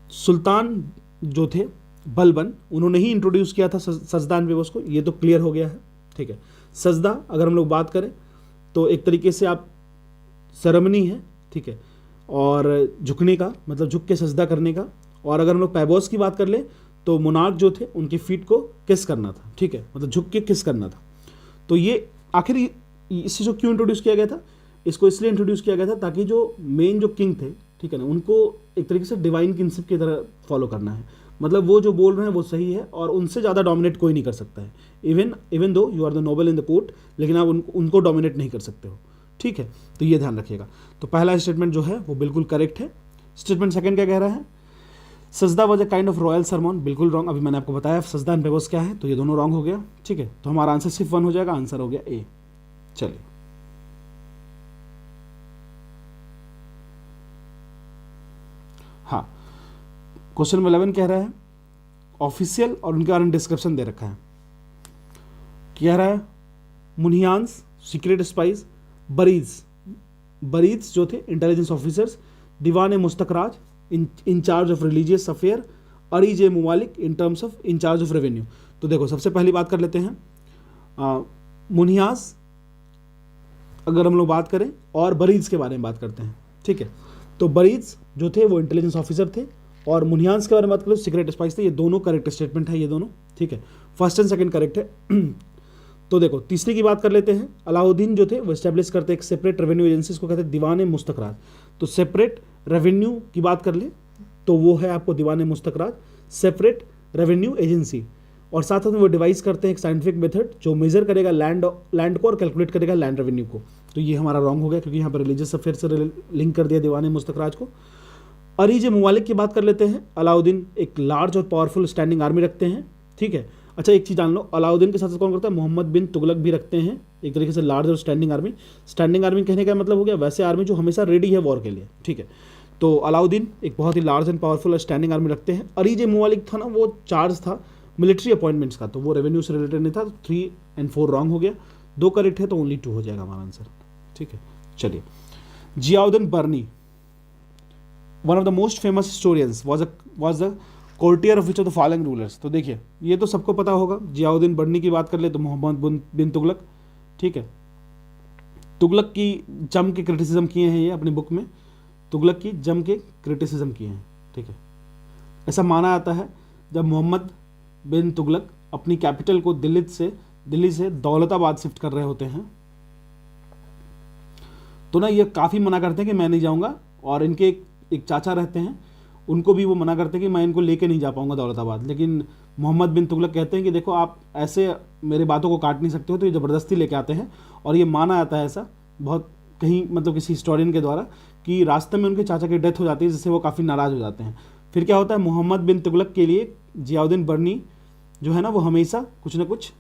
सुल्तान जो थे बलबन, उन्होंने ही इंट्रोड्यूस किया था सजदा एंड पेबोस को, ये तो क्लियर हो गया है, ठीक है। सजदा अगर हम लोग बात करें तो एक तरीके से आप सेरेमनी है, ठीक है, और झुकने का मतलब झुक के सजदा करने का। और अगर हम लोग पेबोस की बात कर ले तो मोनार्क जो थे उनकी फीट को किस करना था, ठीक है, मतलब झुक के किस करना था। तो ये आखिर इस चीज़ को क्यों इंट्रोड्यूस किया गया था? इसको इसलिए इंट्रोड्यूस किया गया था ताकि जो मेन जो किंग थे, ठीक है ना, उनको एक तरीके से डिवाइन किंगशिप की तरह फॉलो करना है। मतलब वो जो बोल रहे हैं वो सही है और उनसे ज़्यादा डोमिनेट कोई नहीं कर सकता है। Even though you are the noble in the court, लेकिन आप उनको डोमिनेट नहीं कर सकते हो, ठीक है। तो ये ध्यान रखिएगा। तो पहला स्टेटमेंट जो है वो बिल्कुल करेक्ट है। स्टेटमेंट सेकंड क्या कह रहा है? Sajda was a kind of royal sermon, बिल्कुल रॉन्ग। अभी मैंने आपको बताया सजदा एंड पेबोस क्या है, तो ये दोनों रॉन्ग हो गया, ठीक है। तो हमारा आंसर सिर्फ 1 हो जाएगा, आंसर हो गया ए। चलिए, हाँ, क्वेश्चन 11 कह रहा है ऑफिशियल और उनके बारे में डिस्क्रिप्शन दे रखा है। कह रहा है मुनियान्स सीक्रेट स्पाइस, बरीज जो थे intelligence officers, Diwan Mustakhraj in charge of religious affair, Ariz e Mumalik in terms of in charge of revenue. तो देखो, सबसे पहली बात कर लेते हैं मुनियास अगर हम लोग बात करें, और बरीज के बारे में बात करते हैं, ठीक है। तो बरीज जो थे वो इंटेलिजेंस ऑफिसर थे और मुनियास के बारे में बात करें सीक्रेट स्पाइस थे। ये दोनों करेक्ट स्टेटमेंट है, ये दोनों, ठीक है। फर्स्ट एंड सेकंड करेक्ट है। तो देखो, तीसरी की बात कर लेते हैं। अलाउद्दीन जो थे वो स्टैब्लिश करते एक सेपरेट रेवेन्यू एजेंसी, को कहते हैं दीवान मुस्तकराज। तो सेपरेट रेवेन्यू की बात कर ले तो वो है आपको दीवान मुस्तकराज, सेपरेट रेवेन्यू एजेंसी। और साथ में वो डिवाइस करते हैं एक साइंटिफिक मेथड जो मेजर करेगा लैंड को और कैलकुलेट करेगा लैंड रेवेन्यू को। तो ये हमारा रॉन्ग हो गया क्योंकि यहाँ पर रिलीजियस अफेयर से लिंक कर दिया दीवान मुस्तकराज को। अरीज मुमालिक की बात कर लेते हैं। अलाउद्दीन एक लार्ज और पावरफुल स्टैंडिंग आर्मी रखते हैं, ठीक है। अच्छा, एक चीज़ जान लो, अलाउद्दीन के साथ कौन करता है? मोहम्मद बिन तुगलक भी रखते हैं एक तरीके से लार्ज और स्टैंडिंग आर्मी। स्टैंडिंग आर्मी कहने का मतलब हो गया वैसे आर्मी जो हमेशा रेडी है वॉर के लिए, ठीक है। तो अलाउद्दीन एक बहुत ही large and powerful standing army रखते हैं। अरीज मुमालिक था ना, वो चार्ज था मिलिट्री अपॉइंटमेंट्स का, तो वो रेवेन्यू से रिलेटेड नहीं था। 3 और 4 रॉन्ग हो गया, 2 करेक्ट है तो ओनली 2 हो जाएगा हमारा आंसर, ठीक है। चलिए, Ziauddin Barani one of the most famous historians was the courtier of which of the following rulers. तो देखिए, ये तो सबको पता होगा। जियाउद्दीन बर्नी की बात कर ले तो मोहम्मद बिन तुगलक, ठीक है। तुगलक की जम के क्रिटिसिज्म किए हैं ये अपनी बुक में, तुगलक की जम के क्रिटिसिज्म किए हैं, ठीक है। ऐसा माना जाता है जब मोहम्मद बिन तुगलक अपनी कैपिटल को दिल्ली से दौलताबाद शिफ्ट कर रहे होते हैं तो ना ये काफ़ी मना करते हैं कि मैं नहीं जाऊँगा और इनके एक चाचा रहते हैं, उनको भी वो मना करते हैं कि मैं इनको लेके नहीं जा पाऊंगा दौलताबाद। लेकिन मोहम्मद बिन तुगलक कहते हैं कि देखो आप ऐसे मेरे बातों को काट नहीं सकते हो, तो ये ज़बरदस्ती लेके आते हैं। और ये माना जाता है ऐसा बहुत कहीं मतलब किसी हिस्टोरियन के द्वारा कि रास्ते में उनके चाचा की डेथ हो जाती है, जिससे वो काफ़ी नाराज़ हो जाते हैं। फिर क्या होता है, मोहम्मद बिन तुगलक के लिए जियाउद्दीन बर्नी जो है ना वो हमेशा कुछ ना कुछ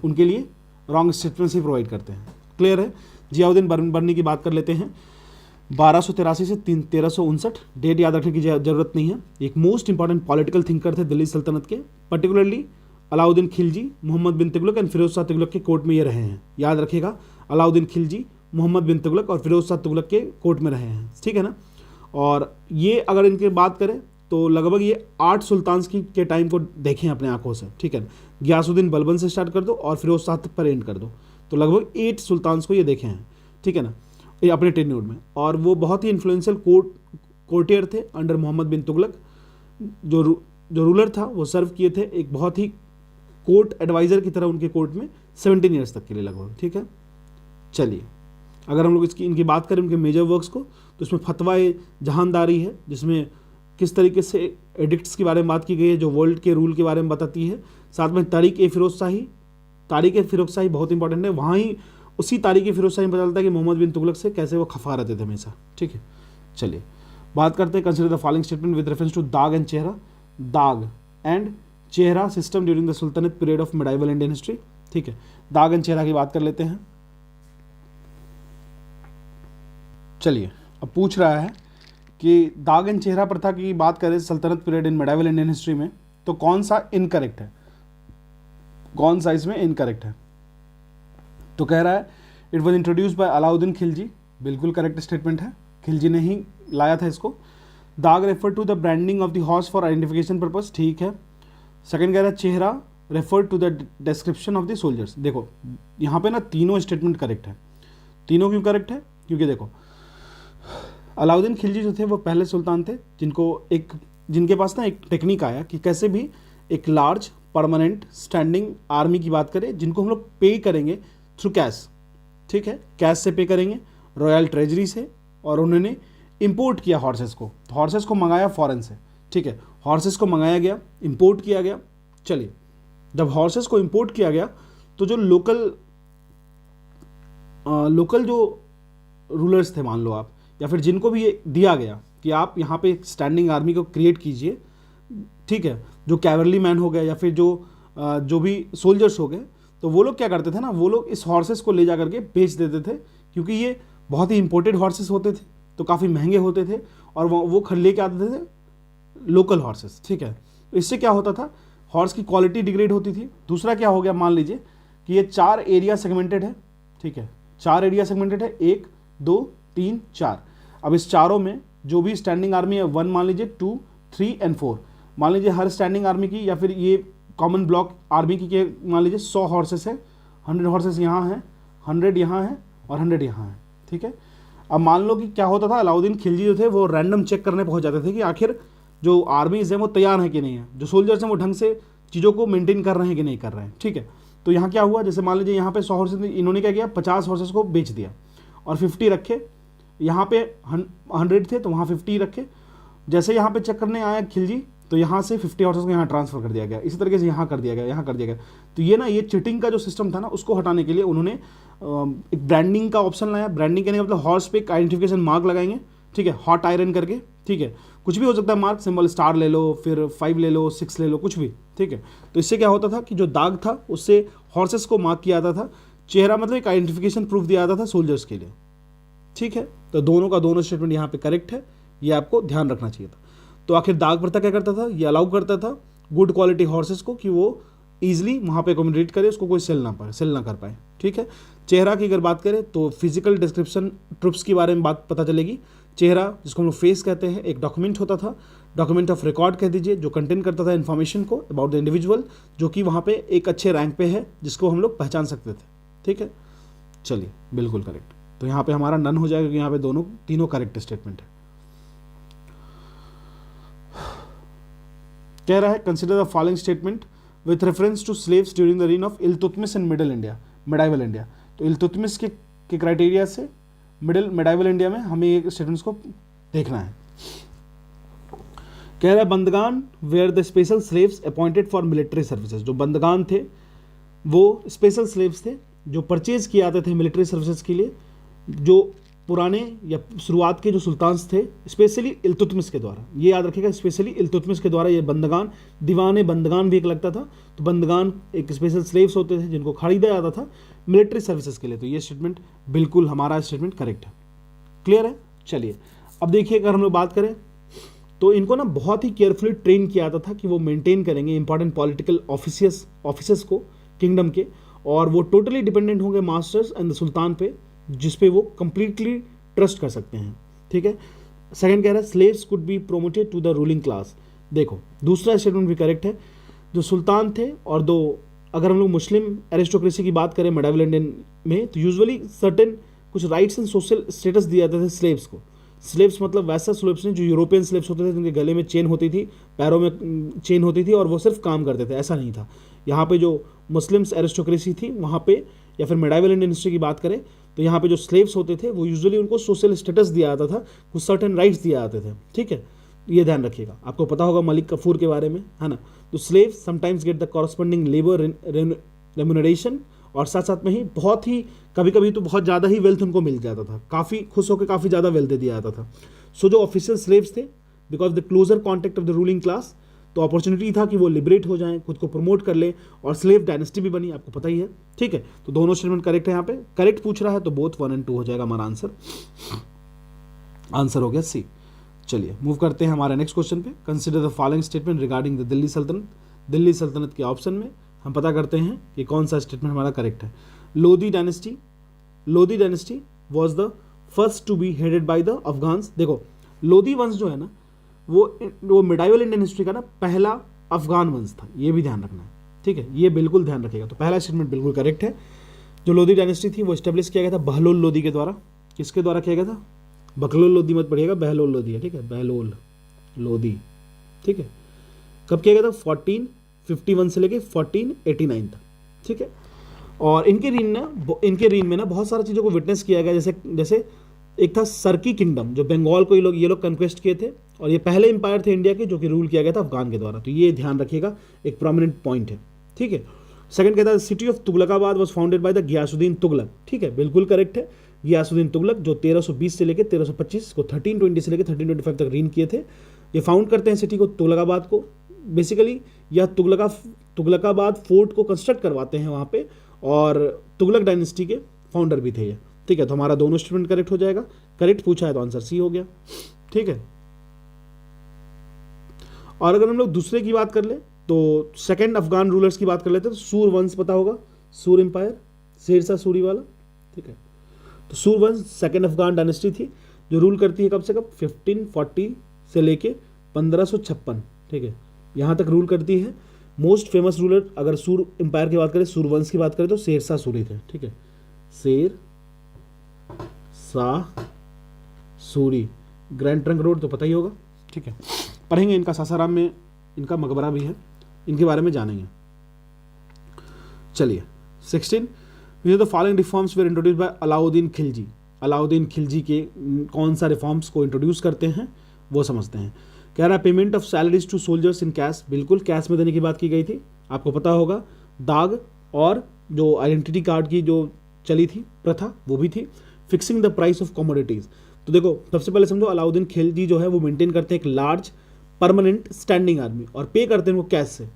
उनके लिए रॉन्ग स्टेटमेंट्स ही प्रोवाइड करते हैं। क्लियर है। जियाउद्दीन बर्नी की बात कर लेते हैं। 1283 से 1359, डेट याद रखने की जरूरत नहीं है। एक मोस्ट इंपॉर्टेंट पॉलिटिकल थिंकर थे दिल्ली सल्तनत के, पर्टिकुलरली अलाउद्दीन खिलजी, मोहम्मद बिन तुगलक एंड फिरोज शाह तुगलक के कोर्ट में ये रहे हैं। याद रखिएगा, अलाउद्दीन खिलजी, मोहम्मद बिन तुगलक और फिरोज शाह तुगलक के कोर्ट में रहे हैं, ठीक है ना। और ये अगर इनकी बात करें तो लगभग ये 8 सुल्तान्स के टाइम को देखें अपने आंखों से, ठीक है। गयासुद्दीन बलबन से स्टार्ट कर दो और फिरोज शाह पर एंड कर दो, तो लगभग 8 सुल्तान्स को ये देखे हैं, ठीक है ना, ये अपने टेन्योर में। और वो बहुत ही इन्फ्लुएंशियल कोर्टियर थे अंडर मोहम्मद बिन तुगलक। जो रूलर था वो सर्व किए थे एक बहुत ही कोर्ट एडवाइज़र की तरह उनके कोर्ट में 17 ईयर्स तक के लिए लगभग, ठीक है। चलिए, अगर हम लोग इनकी बात करें उनके मेजर वर्क्स को, तो इसमें फतवा जहानदारी है, जिसमें किस तरीके से एडिक्ट्स के बारे में बात की गई है, जो वर्ल्ड के रूल के बारे में बताती है। साथ में तारीख ए फिरोजशाही बहुत इंपॉर्टेंट है। वहाँ ही उसी तारीख ए फिरोजशाही में पता चलता है कि मोहम्मद बिन तुगलक से कैसे वो खफा रहते थे हमेशा, ठीक है। चलिए बात करते हैं, consider the following statement with reference to dagh and chehra system during the Saltanat period of medieval Indian history, ठीक है। दाग एंड चेहरा की बात कर लेते हैं। चलिए, अब पूछ रहा है कि दाग एंड चेहरा प्रथा की बात करें सल्तनत period in medieval Indian history में, तो कौन सा इनकरेक्ट है, कौन सा इसमें इनकरेक्ट है। तो कह रहा है it was introduced by Alauddin Khilji, बिल्कुल करेक्ट स्टेटमेंट है, खिलजी ने ही लाया था इसको। Dagh refer to the branding of the horse for identification purpose, ठीक है। सेकंड कह रहा है chehra refer to the description of the soldiers. देखो यहाँ पे ना तीनों स्टेटमेंट करेक्ट है। तीनों क्यों करेक्ट है, क्योंकि देखो अलाउद्दीन खिलजी जो थे वो पहले सुल्तान थे जिनके पास ना एक टेक्निक आया कि कैसे भी एक लार्ज परमानेंट स्टैंडिंग आर्मी की बात करें, जिनको हम लोग पे करेंगे थ्रू कैश, ठीक है, कैश से पे करेंगे, रॉयल ट्रेजरी से। और उन्होंने इंपोर्ट किया हॉर्सेस को, तो हॉर्सेस को मंगाया फॉरेन से, ठीक है। हॉर्सेस को मंगाया गया, इंपोर्ट किया गया। चलिए, जब हॉर्सेस को इंपोर्ट किया गया तो जो लोकल जो रूलर्स थे, मान लो आप, या फिर जिनको भी ये दिया गया कि आप यहाँ पे स्टैंडिंग आर्मी को क्रिएट कीजिए, ठीक है, जो कैवरली मैन हो गए या फिर जो भी सोल्जर्स हो गए, तो वो लोग क्या करते थे ना, वो लोग इस हॉर्सेस को ले जा करके बेच देते थे, क्योंकि ये बहुत ही इंपोर्टेड हॉर्सेस होते थे, तो काफ़ी महंगे होते थे। और वो लेके आते थे लोकल हॉर्सेस, ठीक है। तो इससे क्या होता था, हॉर्स की क्वालिटी डिग्रेड होती थी। दूसरा क्या हो गया, मान लीजिए कि ये 4 एरिया सेगमेंटेड है, ठीक है, 4 एरिया सेगमेंटेड है, 1 2 3 4। अब इस चारों में जो भी स्टैंडिंग आर्मी है 1 मान लीजिए, 2 3 एंड 4 मान लीजिए, हर स्टैंडिंग आर्मी की या फिर ये कॉमन ब्लॉक आर्मी की के मान लीजिए 100 हॉर्सेस है, 100 हॉर्सेस यहाँ हैं, 100 यहाँ हैं और 100 यहाँ हैं, ठीक है। अब मान लो कि क्या होता था, अलाउद्दीन खिलजी जो थे वो रैंडम चेक करने पहुंच जाते थे कि आखिर जो आर्मीज हैं वो तैयार हैं कि नहीं है, जो सोल्जर्स हैं वो ढंग से चीज़ों को मेंटेन कर रहे हैं कि नहीं कर रहे हैं, ठीक है। तो यहाँ क्या हुआ, जैसे मान लीजिए यहाँ पे 100 हॉर्सेस, इन्होंने क्या किया, 50 हॉर्सेस को बेच दिया और 50 रखे। यहाँ पे 100 थे तो वहाँ 50 रखे। जैसे यहाँ पे चेक करने आया खिलजी, तो यहाँ से 50 हॉर्सेस को यहाँ ट्रांसफर कर दिया गया, इसी तरीके से यहाँ कर दिया गया, यहाँ कर दिया गया। तो ये चिटिंग का जो सिस्टम था ना, उसको हटाने के लिए उन्होंने एक ब्रांडिंग का ऑप्शन लाया। ब्रांडिंग कहने का मतलब हॉर्स पे एक आइडेंटिफिकेशन मार्क लगाएंगे, ठीक है, हॉट आयरन करके, ठीक है, कुछ भी हो सकता है मार्क, सिंबल स्टार ले लो, फिर 5 ले लो, 6 ले लो, कुछ भी, ठीक है। तो इससे क्या होता था कि जो दाग था उससे हॉर्सेस को मार्क किया जाता था। चेहरा मतलब एक आइडेंटिफिकेशन प्रूफ दिया जाता था सोल्जर्स के लिए, ठीक है। तो दोनों का दोनों स्टेटमेंट यहाँ पे करेक्ट है, ये आपको ध्यान रखना चाहिए था। तो आखिर दाग प्रथा क्या करता था, ये अलाउ करता था गुड क्वालिटी हॉर्सेस को कि वो ईजिली वहाँ पे अकोमोडेट करे, उसको कोई सेल ना कर पाए, ठीक है। चेहरा की अगर बात करें तो फिजिकल डिस्क्रिप्शन ट्रुप्स के बारे में बात पता चलेगी। चेहरा, जिसको हम लोग फेस कहते हैं, एक डॉक्यूमेंट होता था, डॉक्यूमेंट ऑफ रिकॉर्ड कह दीजिए, जो कंटेन करता था इन्फॉर्मेशन को अबाउट द इंडिविजुअल, जो कि वहाँ पे एक अच्छे रैंक पे है, जिसको हम लोग पहचान सकते थे, ठीक है। चलिए, बिल्कुल करेक्ट। तो यहाँ पे हमारा नन हो जाएगा, क्योंकि यहाँ पे तीनों करेक्ट स्टेटमेंट है। कह रहा है consider the following statement with reference to slaves during the reign of Iltutmish in medieval India. तो इल्तुतमिश के क्राइटेरिया से मिडाइवल इंडिया में हमें ये स्टेटमेंट्स को देखना है। कह रहा है bandagan were the special slaves appointed for military services. जो बंदगान थे वो स्पेशल स्लेव्स थे जो परचेज किए जाते थे मिलिट्री सर्विसेज के लिए, जो पुराने या शुरुआत के जो सुल्तान्स थे, स्पेशली इल्तुतमिश के द्वारा। ये याद रखिएगा, स्पेशली इल्तुतमिश के द्वारा ये बंदगान, दीवाने बंदगान भी एक लगता था। तो बंदगान एक स्पेशल स्लेव्स होते थे जिनको खरीदा जाता था मिलिट्री सर्विसेज के लिए। तो ये स्टेटमेंट बिल्कुल हमारा स्टेटमेंट करेक्ट है। क्लियर है? चलिए अब देखिए, अगर हम लोग बात करें तो इनको ना बहुत ही केयरफुली ट्रेन किया जाता था कि वो मेंटेन करेंगे इंपॉर्टेंट पॉलिटिकल ऑफिसर्स को किंगडम के, और वो टोटली डिपेंडेंट होंगे मास्टर्स एंड द सुल्तान पे, जिस पे वो कंप्लीटली ट्रस्ट कर सकते हैं। ठीक है। सेकंड कह रहा है slaves could be promoted to the ruling class. देखो दूसरा स्टेटमेंट भी करेक्ट है। जो सुल्तान थे और दो, अगर हम लोग मुस्लिम एरिस्टोक्रेसी की बात करें मेडावल इंडियन में, तो यूजुअली सर्टेन कुछ राइट्स एंड सोशल स्टेटस दिए जाते थे स्लेव्स को। स्लेव्स मतलब वैसा स्लेव्स नहीं जो यूरोपियन स्लेव्स होते थे जिनके गले में चेन होती थी, पैरों में चेन होती थी और वो सिर्फ काम करते थे, ऐसा नहीं था। यहाँ पे जो मुस्लिम्स एरिस्टोक्रेसी थी वहाँ पे, या फिर मेडावल इंडियन हिस्ट्री की बात करें तो यहाँ पे जो स्लेव्स होते थे वो यूजुअली उनको सोशल स्टेटस दिया जाता था, कुछ सर्टेन राइट्स दिए जाते थे। ठीक है, ये ध्यान रखिएगा। आपको पता होगा मलिक कफूर के बारे में, है ना। तो slaves sometimes get the corresponding labour remuneration, और साथ साथ में ही बहुत ही कभी कभी तो बहुत ज़्यादा ही वेल्थ उनको मिल जाता था, काफ़ी खुश होकर काफ़ी ज़्यादा वेल्थ दे दिया जाता था। सो जो ऑफिशियल स्लेव्स थे, because the closer contact of the ruling class, तो अपॉर्चुनिटी था कि वो लिबरेट हो जाएं, खुद को प्रमोट कर ले, और स्लेव डायनेस्टी भी बनी, आपको पता ही है। ठीक है, तो दोनों स्टेटमेंट करेक्ट है। यहाँ पे करेक्ट पूछ रहा है तो बोथ 1 और 2 हो जाएगा हमारा आंसर हो गया सी। चलिए मूव करते हैं हमारे नेक्स्ट क्वेश्चन पे। Consider the following statement regarding the Delhi सल्तनत। दिल्ली सल्तनत के ऑप्शन में हम पता करते हैं कि कौन सा स्टेटमेंट हमारा करेक्ट है। Lodhi dynasty was the first to be headed by the Afghans. देखो लोधी वंश जो है ना, वो मिडाइवल इंडियन हिस्ट्री का ना पहला अफगान वंश था, ये भी ध्यान रखना है। ठीक है, ये बिल्कुल ध्यान रखिएगा। तो पहला स्टेटमेंट बिल्कुल करेक्ट है। जो लोधी डायनेस्टी थी वो स्टेब्लिश किया गया था बहलोल लोधी के द्वारा। किसके द्वारा किया गया था? बकलोल लोधी मत पढ़िएगा, बहलोल लोधी है। ठीक है, बहलोल लोधी। ठीक है, कब किया गया था? 1451 से लेके 1489 तक। ठीक है, और इनके रीन में ना बहुत सारी चीज़ों को विटनेस किया गया। जैसे एक था सरकी किंगडम, जो बंगाल को ये लोग कन्क्वेस्ट किए थे, और ये पहले एम्पायर थे इंडिया के जो कि रूल किया गया था अफगान के द्वारा। तो ये ध्यान रखिएगा, एक प्रोमिनेंट पॉइंट है। ठीक है, सेकंड कहता है city of Tughlaqabad was founded by the Ghiyasuddin Tughlaq. ठीक है, बिल्कुल करेक्ट है। गियासुद्दीन तुगलक जो 1320 से लेकर 1325 को 1320 से लेकर 1325 तक रीन किए थे। ये फाउंड करते हैं सिटी को, तुगलकाबाद को। बेसिकली यह तुगलकाबाद फोर्ट को कंस्ट्रक्ट करवाते हैं वहाँ पे, और तुगलक डायनेस्टी के फाउंडर भी थे ये। ठीक है, तो हमारा दोनों स्टेटमेंट करेक्ट हो जाएगा। करेक्ट पूछा है तो आंसर सी हो गया। ठीक है, और अगर हम लोग दूसरे की बात कर ले तो सेकंड अफगान रूलर्स की बात कर लेते हैं। तो सूर वंश पता होगा, सूर एम्पायर, शेरशाह सूरी वाला। ठीक है, तो सूर वंश सेकंड अफगान डायनेस्टी थी जो रूल करती है कब से कब? 1540 से लेके 1556। ठीक है, यहाँ तक रूल करती है। मोस्ट फेमस रूलर अगर सूर एम्पायर की बात करें, सूर वंश की बात करें तो शेरशाह सूरी थे। ठीक है, Sher Shah Suri, grand trunk road तो पता ही होगा। ठीक है, पढ़ेंगे इनका, सासाराम में इनका मकबरा भी है, इनके बारे में जानेंगे। चलिए 16 the following reforms were introduce by Alauddin Khilji. Alauddin Khilji के कौन सा रिफॉर्म्स को इंट्रोड्यूस करते हैं वो समझते हैं। कह रहा है payment of salaries to soldiers in cash. बिल्कुल कैश में देने की बात की गई थी, आपको पता होगा। दाग और जो आइडेंटिटी कार्ड की जो चली थी प्रथा वो भी थी। Fixing the price of commodities. तो देखो सबसे पहले समझो, अलाउद्दीन खिलजी जो है वो मेंटेन करते हैं एक लार्ज परमानेंट स्टैंडिंग आर्मी, और पे करते हैं वो कैश से।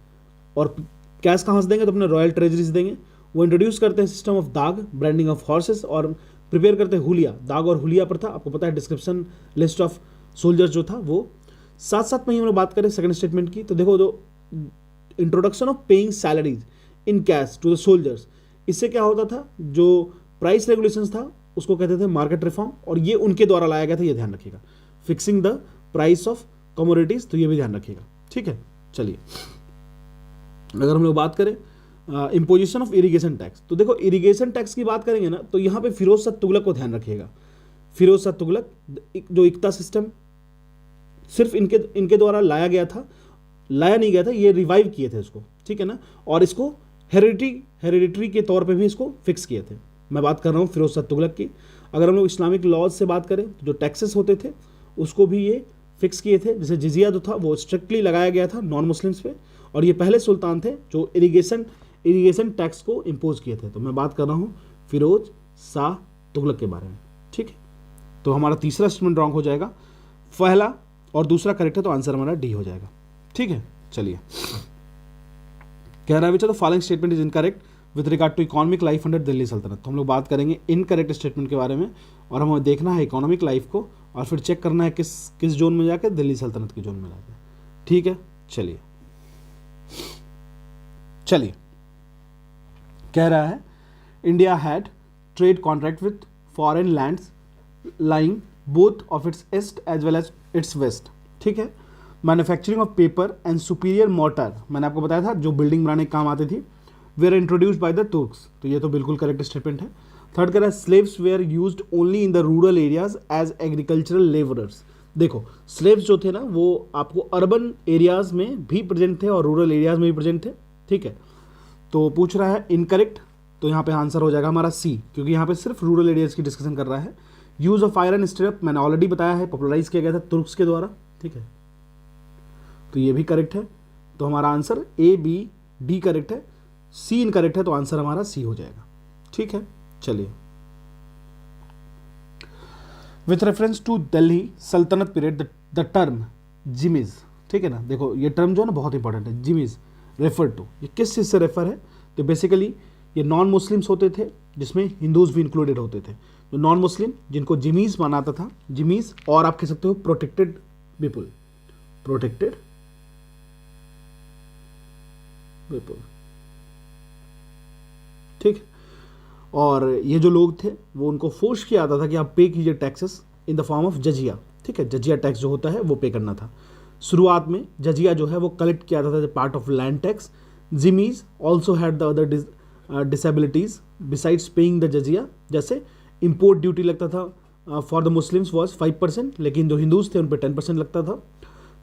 और कैश कहाँ से देंगे? तो अपने रॉयल ट्रेजरी से देंगे। वो इंट्रोड्यूस करते हैं सिस्टम ऑफ दाग, ब्रांडिंग ऑफ हॉर्सेस, और प्रिपेयर करते हैं हुलिया। दाग और हुलिया प्रथा आपको पता है, डिस्क्रिप्शन लिस्ट ऑफ सोल्जर्स जो था वो। साथ साथ में ही हम लोग बात करें सेकंड स्टेटमेंट की, तो देखो जो introduction of paying salaries in cash to the soldiers, इससे क्या होता था? जो प्राइस रेगुलेशंस था उसको कहते थे मार्केट रिफॉर्म, और ये उनके द्वारा लाया गया था, ये ध्यान रखिएगा। Fixing the price of commodities, तो ये भी ध्यान रखिएगा। ठीक है, चलिए अगर हम लोग बात करें इम्पोजिशन ऑफ इरिगेशन टैक्स, तो देखो इरिगेशन टैक्स की बात करेंगे ना तो यहाँ पे फिरोज शाह तुगलक को ध्यान रखिएगा। फिरोज शाह तुगलक जो इक्ता सिस्टम सिर्फ इनके द्वारा लाया नहीं गया था, ये रिवाइव किए थे इसको। ठीक है ना, और इसको हेरिडिटरी के तौर पे भी इसको फिक्स किए थे। मैं बात कर रहा हूँ फिरोज शाह तुगलक की। अगर हम लोग इस्लामिक लॉज से बात करें तो जो टैक्सेस होते थे उसको भी ये फिक्स किए थे। जैसे जिजिया जो था वो स्ट्रिक्टली लगाया गया था नॉन मुस्लिम्स पे, और ये पहले सुल्तान थे जो इरिगेशन टैक्स को इम्पोज किए थे। तो मैं बात कर रहा हूँ फिरोज शाह तुगलक के बारे में, ठीक है। तो हमारा तीसरा स्टेटमेंट रॉन्ग हो जाएगा, पहला और दूसरा करेक्ट है, तो आंसर हमारा डी हो जाएगा, ठीक है। चलिए, कह रहा है which of the following statement is incorrect with regard to economic life under Delhi सल्तनत। तो हम लोग बात करेंगे इनकरेक्ट स्टेटमेंट के बारे में, और हमें देखना है इकोनॉमिक लाइफ को, और फिर चेक करना है किस जोन में जाकर, दिल्ली सल्तनत के जोन में जाकर, ठीक है। चलिए कह रहा है India had trade contract with foreign lands lying both of its east as well as its west, ठीक है। Manufacturing of paper and superior mortar, मैंने आपको बताया था जो बिल्डिंग बनाने के काम आती थी, were introduced by the Turks. तो ये तो बिल्कुल करेक्ट स्टेटमेंट है। थर्ड कह रहा है slaves were used only in the rural areas as agricultural labourers. देखो स्लेव्स जो थे ना वो आपको अर्बन एरियाज में भी प्रेजेंट थे और रूरल एरियाज में भी प्रेजेंट थे, ठीक है। तो पूछ रहा है इनकरेक्ट, तो यहाँ पे आंसर हो जाएगा हमारा सी, क्योंकि यहाँ पे सिर्फ रूरल एरियाज की डिस्कशन कर रहा है। यूज ऑफ आयरन स्टिरअप मैंने ऑलरेडी बताया है, पॉपुलराइज किया गया था तुर्क्स के द्वारा, ठीक है। तो ये भी करेक्ट है, तो हमारा answer A B D correct है, सी इनकरेक्ट है, तो आंसर हमारा सी हो जाएगा, ठीक है। चलिए, विथ रेफरेंस टू दिल्ली सल्तनत पीरियड द टर्म जिमीज, ठीक है ना। देखो ये टर्म जो है ना बहुत इंपॉर्टेंट है, जिमीज रेफर टू, ये किस चीज़ से रेफर है, तो बेसिकली ये नॉन मुस्लिम्स होते थे जिसमें हिंदूज भी इंक्लूडेड होते थे। तो नॉन मुस्लिम जिनको जिमीज मानाता था, जिमीज, और आप कह सकते हो प्रोटेक्टेड पीपुल, प्रोटेक्टेड पीपुल, ठीक। और ये जो लोग थे वो उनको फोर्स किया जाता था कि आप पे कीजिए taxes in the form of jaziya, ठीक है। जजिया टैक्स जो होता है वो पे करना था। शुरुआत में जजिया जो है वो कलेक्ट किया जाता था part of land tax. Zimmis also had the other disabilities besides paying the jaziya, जैसे इम्पोर्ट ड्यूटी लगता था फॉर द मुस्लिम्स वॉज 5%, लेकिन जो हिंदूज थे उन पर 10% लगता था।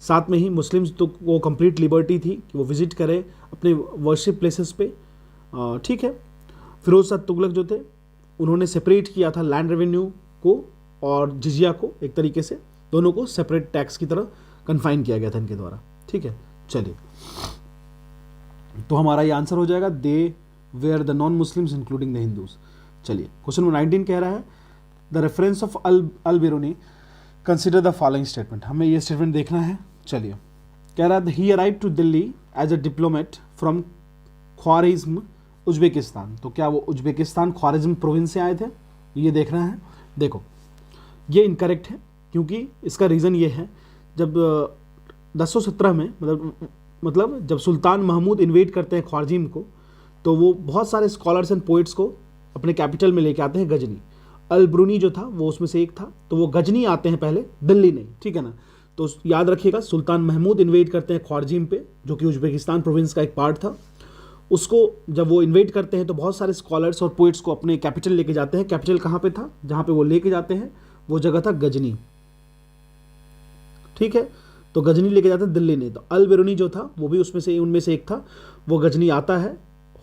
साथ में ही मुस्लिम्स तो वो कंप्लीट लिबर्टी थी कि वो विजिट करें अपने वर्शिप प्लेसेस पे, ठीक है। फिरोज शाह तुगलक जो थे उन्होंने सेपरेट किया था लैंड रेवेन्यू को और जिजिया को, एक तरीके से दोनों को सेपरेट टैक्स की तरह कन्फाइन किया गया था इनके द्वारा, ठीक है। चलिए, तो हमारा ये आंसर हो जाएगा they were the non Muslims including the Hindus. चलिए, क्वेश्चन नंबर 19 कह रहा है the reference of Al Biruni consider the following statement. हमें ये स्टेटमेंट देखना है। चलिए, कह रहा है he arrived to Delhi as a diplomat from Khwarizm Uzbekistan. तो क्या वो उज्बेकिस्तान ख्वारिज्म प्रोविंस से आए थे, ये देखना है। देखो ये इनकरेक्ट है, क्योंकि इसका रीज़न ये है जब 1017 में मतलब जब सुल्तान महमूद इन्वेट करते हैं ख्वारिज्म को, तो वो बहुत सारे स्कॉलर्स एंड पोइट्स को अपने कैपिटल में लेके आते हैं गजनी। अल ब्रूनी जो था वो उसमें से एक था, तो वो गजनी आते हैं पहले, दिल्ली नहीं, ठीक है ना। तो याद रखिएगा सुल्तान महमूद इन्वेट करते हैं ख्वारिज्म पे, जो कि उज्बेकिस्तान प्रोविंस का एक पार्ट था। उसको जब वो इन्वेट करते हैं तो बहुत सारे स्कॉलर्स और पोइट्स को अपने कैपिटल लेके जाते हैं। कैपिटल कहाँ पे था, जहाँ पे वो लेके जाते हैं वो जगह था गजनी, ठीक है। तो गजनी लेके जाते हैं, दिल्ली नहीं। तो अल बिरूनी जो था वो भी उनमें से एक था। वो गजनी आता है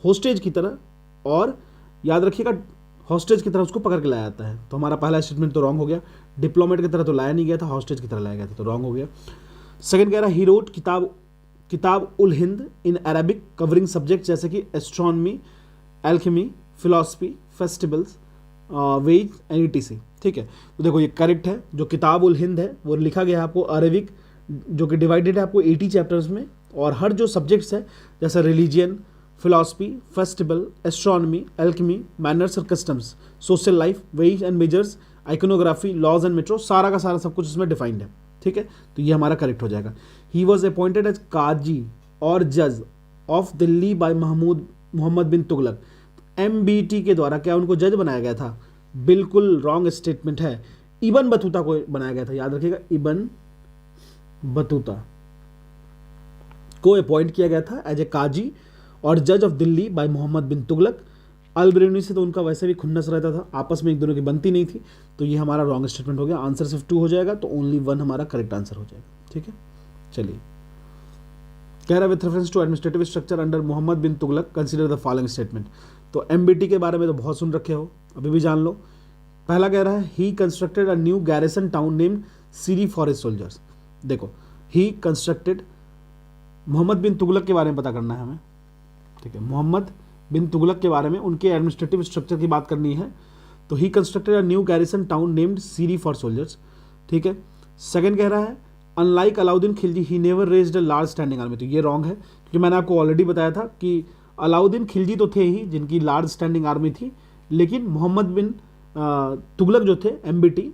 होस्टेज की तरह, और याद रखिएगा हॉस्टेज की तरह उसको पकड़ के लाया जाता है। तो हमारा पहला स्टेटमेंट तो रॉन्ग हो गया, डिप्लोमेट की तरह तो लाया नहीं गया था, हॉस्टेज की तरह लाया गया था, तो रॉन्ग हो गया। सेकंड कह रहा है he wrote Kitab ul Hind in Arabic covering subject जैसे कि astronomy, alchemy, philosophy, festivals, weights and etc, ठीक है। तो देखो ये करेक्ट है। जो किताब उल हिंद है वो लिखा गया है आपको अरबिक, जो कि डिवाइडेड है आपको 80 चैप्टर्स में, और हर जो सब्जेक्ट्स है जैसे religion, philosophy, festival, astronomy, alchemy, manners और customs, social life, weights and measures, iconography, laws and metro, सारा का सारा सब कुछ इसमें डिफाइंड है, ठीक है। तो ये हमारा करेक्ट हो जाएगा। He was appointed as qazi और जज of Delhi by Mohammad bin Tughlaq. MBT के द्वारा क्या उनको जज बनाया गया था? बिल्कुल रॉन्ग स्टेटमेंट है। इबन बतूता को बनाया गया था, याद रखिएगा, इबन बतूता को अपॉइंट किया गया था एज ए काजी और जज ऑफ दिल्ली बाय मोहम्मद बिन तुगलक। अल बिरूनी से तो उनका वैसे भी खुन्नस रहता था, आपस में एक दोनों की बनती नहीं थी। तो ये हमारा रॉन्ग स्टेटमेंट हो गया। आंसर सिर्फ 2 हो जाएगा, तो ओनली 1 हमारा करेक्ट आंसर हो जाएगा, ठीक है। चलिए, कह रहा है with reference to administrative structure under Mohammad bin Tughlaq consider the following statement. तो MBT के बारे में तो बहुत सुन रखे हो, अभी भी जान लो। पहला कह रहा है he constructed a new garrison town named Siri for his soldiers. देखो, ही कंस्ट्रक्टेड, मोहम्मद बिन तुगलक के बारे में पता करना है हमें, ठीक है, मोहम्मद बिन तुगलक के बारे में, उनके एडमिनिस्ट्रेटिव स्ट्रक्चर की बात करनी है। तो he constructed a new garrison town named Siri for soldiers, ठीक है। सेकंड कह रहा है unlike Alauddin Khilji he never raised a large standing army. तो ये रॉन्ग है, क्योंकि मैंने आपको ऑलरेडी बताया था कि अलाउद्दीन खिलजी तो थे ही जिनकी लार्ज स्टैंडिंग आर्मी थी, लेकिन मोहम्मद बिन तुगलक जो थे MBT,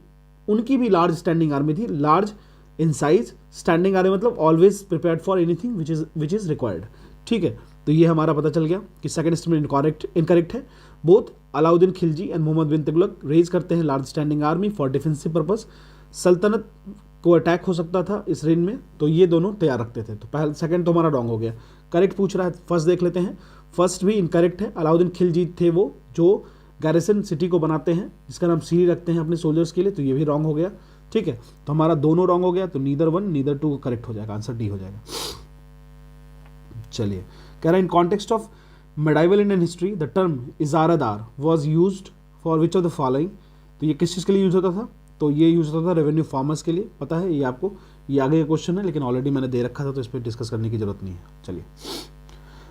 उनकी भी लार्ज स्टैंडिंग आर्मी थी, large in size, standing army मतलब always prepared for anything which is required, ठीक है। तो ये हमारा पता चल गया कि सेकंड स्टेटमेंट इनकरेक्ट है। Both Alauddin Khilji and Mohammad bin Tughlaq raise करते हैं large standing army for defensive purpose, Sultanate को अटैक हो सकता था इस रेंज में, तो ये दोनों तैयार रखते थे। तो पहले सेकंड तो हमारा रॉन्ग हो गया। करेक्ट पूछ रहा है, फर्स्ट देख लेते हैं। फर्स्ट भी इनकरेक्ट है, अलाउद्दीन खिलजी थे वो जो गैरिसन सिटी को बनाते हैं, जिसका नाम सीरी रखते हैं अपने सोल्जर्स के लिए, तो ये भी रॉन्ग हो गया, ठीक है। तो हमारा दोनों रॉन्ग हो गया, तो नीदर 1 नीदर 2 करेक्ट हो जाएगा, आंसर डी हो जाएगा। चलिए, कह रहा है in context of medieval Indian history the term ijaradar was used for which of the following. तो ये किस चीज़ के लिए यूज होता था? तो ये यूज होता था रेवेन्यू फार्मर्स के लिए, पता है ये आपको, ये आगे का क्वेश्चन है लेकिन ऑलरेडी मैंने दे रखा था तो इस पर डिस्कस करने की जरूरत नहीं है। चलिए,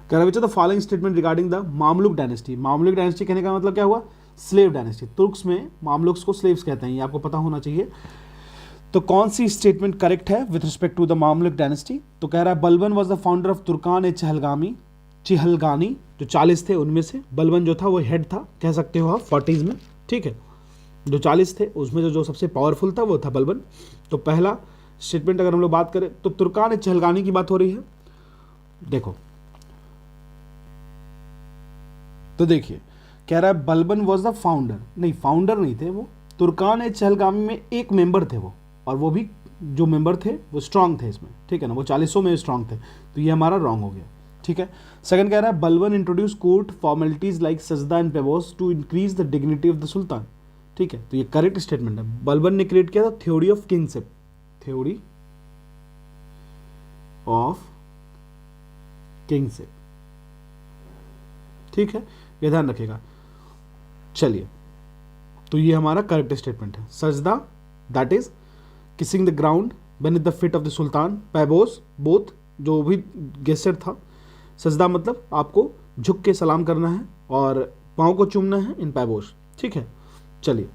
कह रहा है which of the following statement regarding the Mamluk dynasty. Mamluk dynasty कहने का मतलब क्या हुआ? Slave dynasty. तुर्क्स में मामलुक्स को स्लेव्स कहते हैं, ये आपको पता होना चाहिए। तो कौन सी स्टेटमेंट करेक्ट है with respect to the Mamluk dynasty? तो कह रहा है Balban was the founder of Turkan e Chihalgani, जो 40 थे उनमें से बलबन जो था वो हेड था, कह सकते हो आप 40s में, ठीक है। जो 40 थे उसमें जो सबसे पावरफुल था वो था बलबन। तो पहला स्टेटमेंट अगर हम लोग बात करें तो तुर्कान ए चिहलगानी की बात हो रही है। देखो, तो देखिए, कह रहा है बलबन वॉज द फाउंडर, नहीं फाउंडर नहीं थे वो, तुर्कान ए चहलगामी में एक मेंबर थे वो, और वो भी जो मेंबर थे वो स्ट्रांग थे इसमें, ठीक है ना, वो 40 में स्ट्रांग थे। तो ये हमारा रॉन्ग हो गया, ठीक है। सेकंड कह रहा है Balban introduce court formalities like sajda and paibos to increase the dignity of the sultan, ठीक है। तो ये करेक्ट स्टेटमेंट है। बलबन ने क्रिएट किया था theory of kingship, theory of kingship, ठीक है, ये ध्यान रखिएगा। चलिए, तो ये हमारा करेक्ट स्टेटमेंट है। Sajda that is kissing the ground beneath the feet of the sultan, paibos both जो भी गेस्टर था, सजदा मतलब आपको झुक के सलाम करना है और पाँव को चूमना है इन पैबोस, ठीक है। चलिए,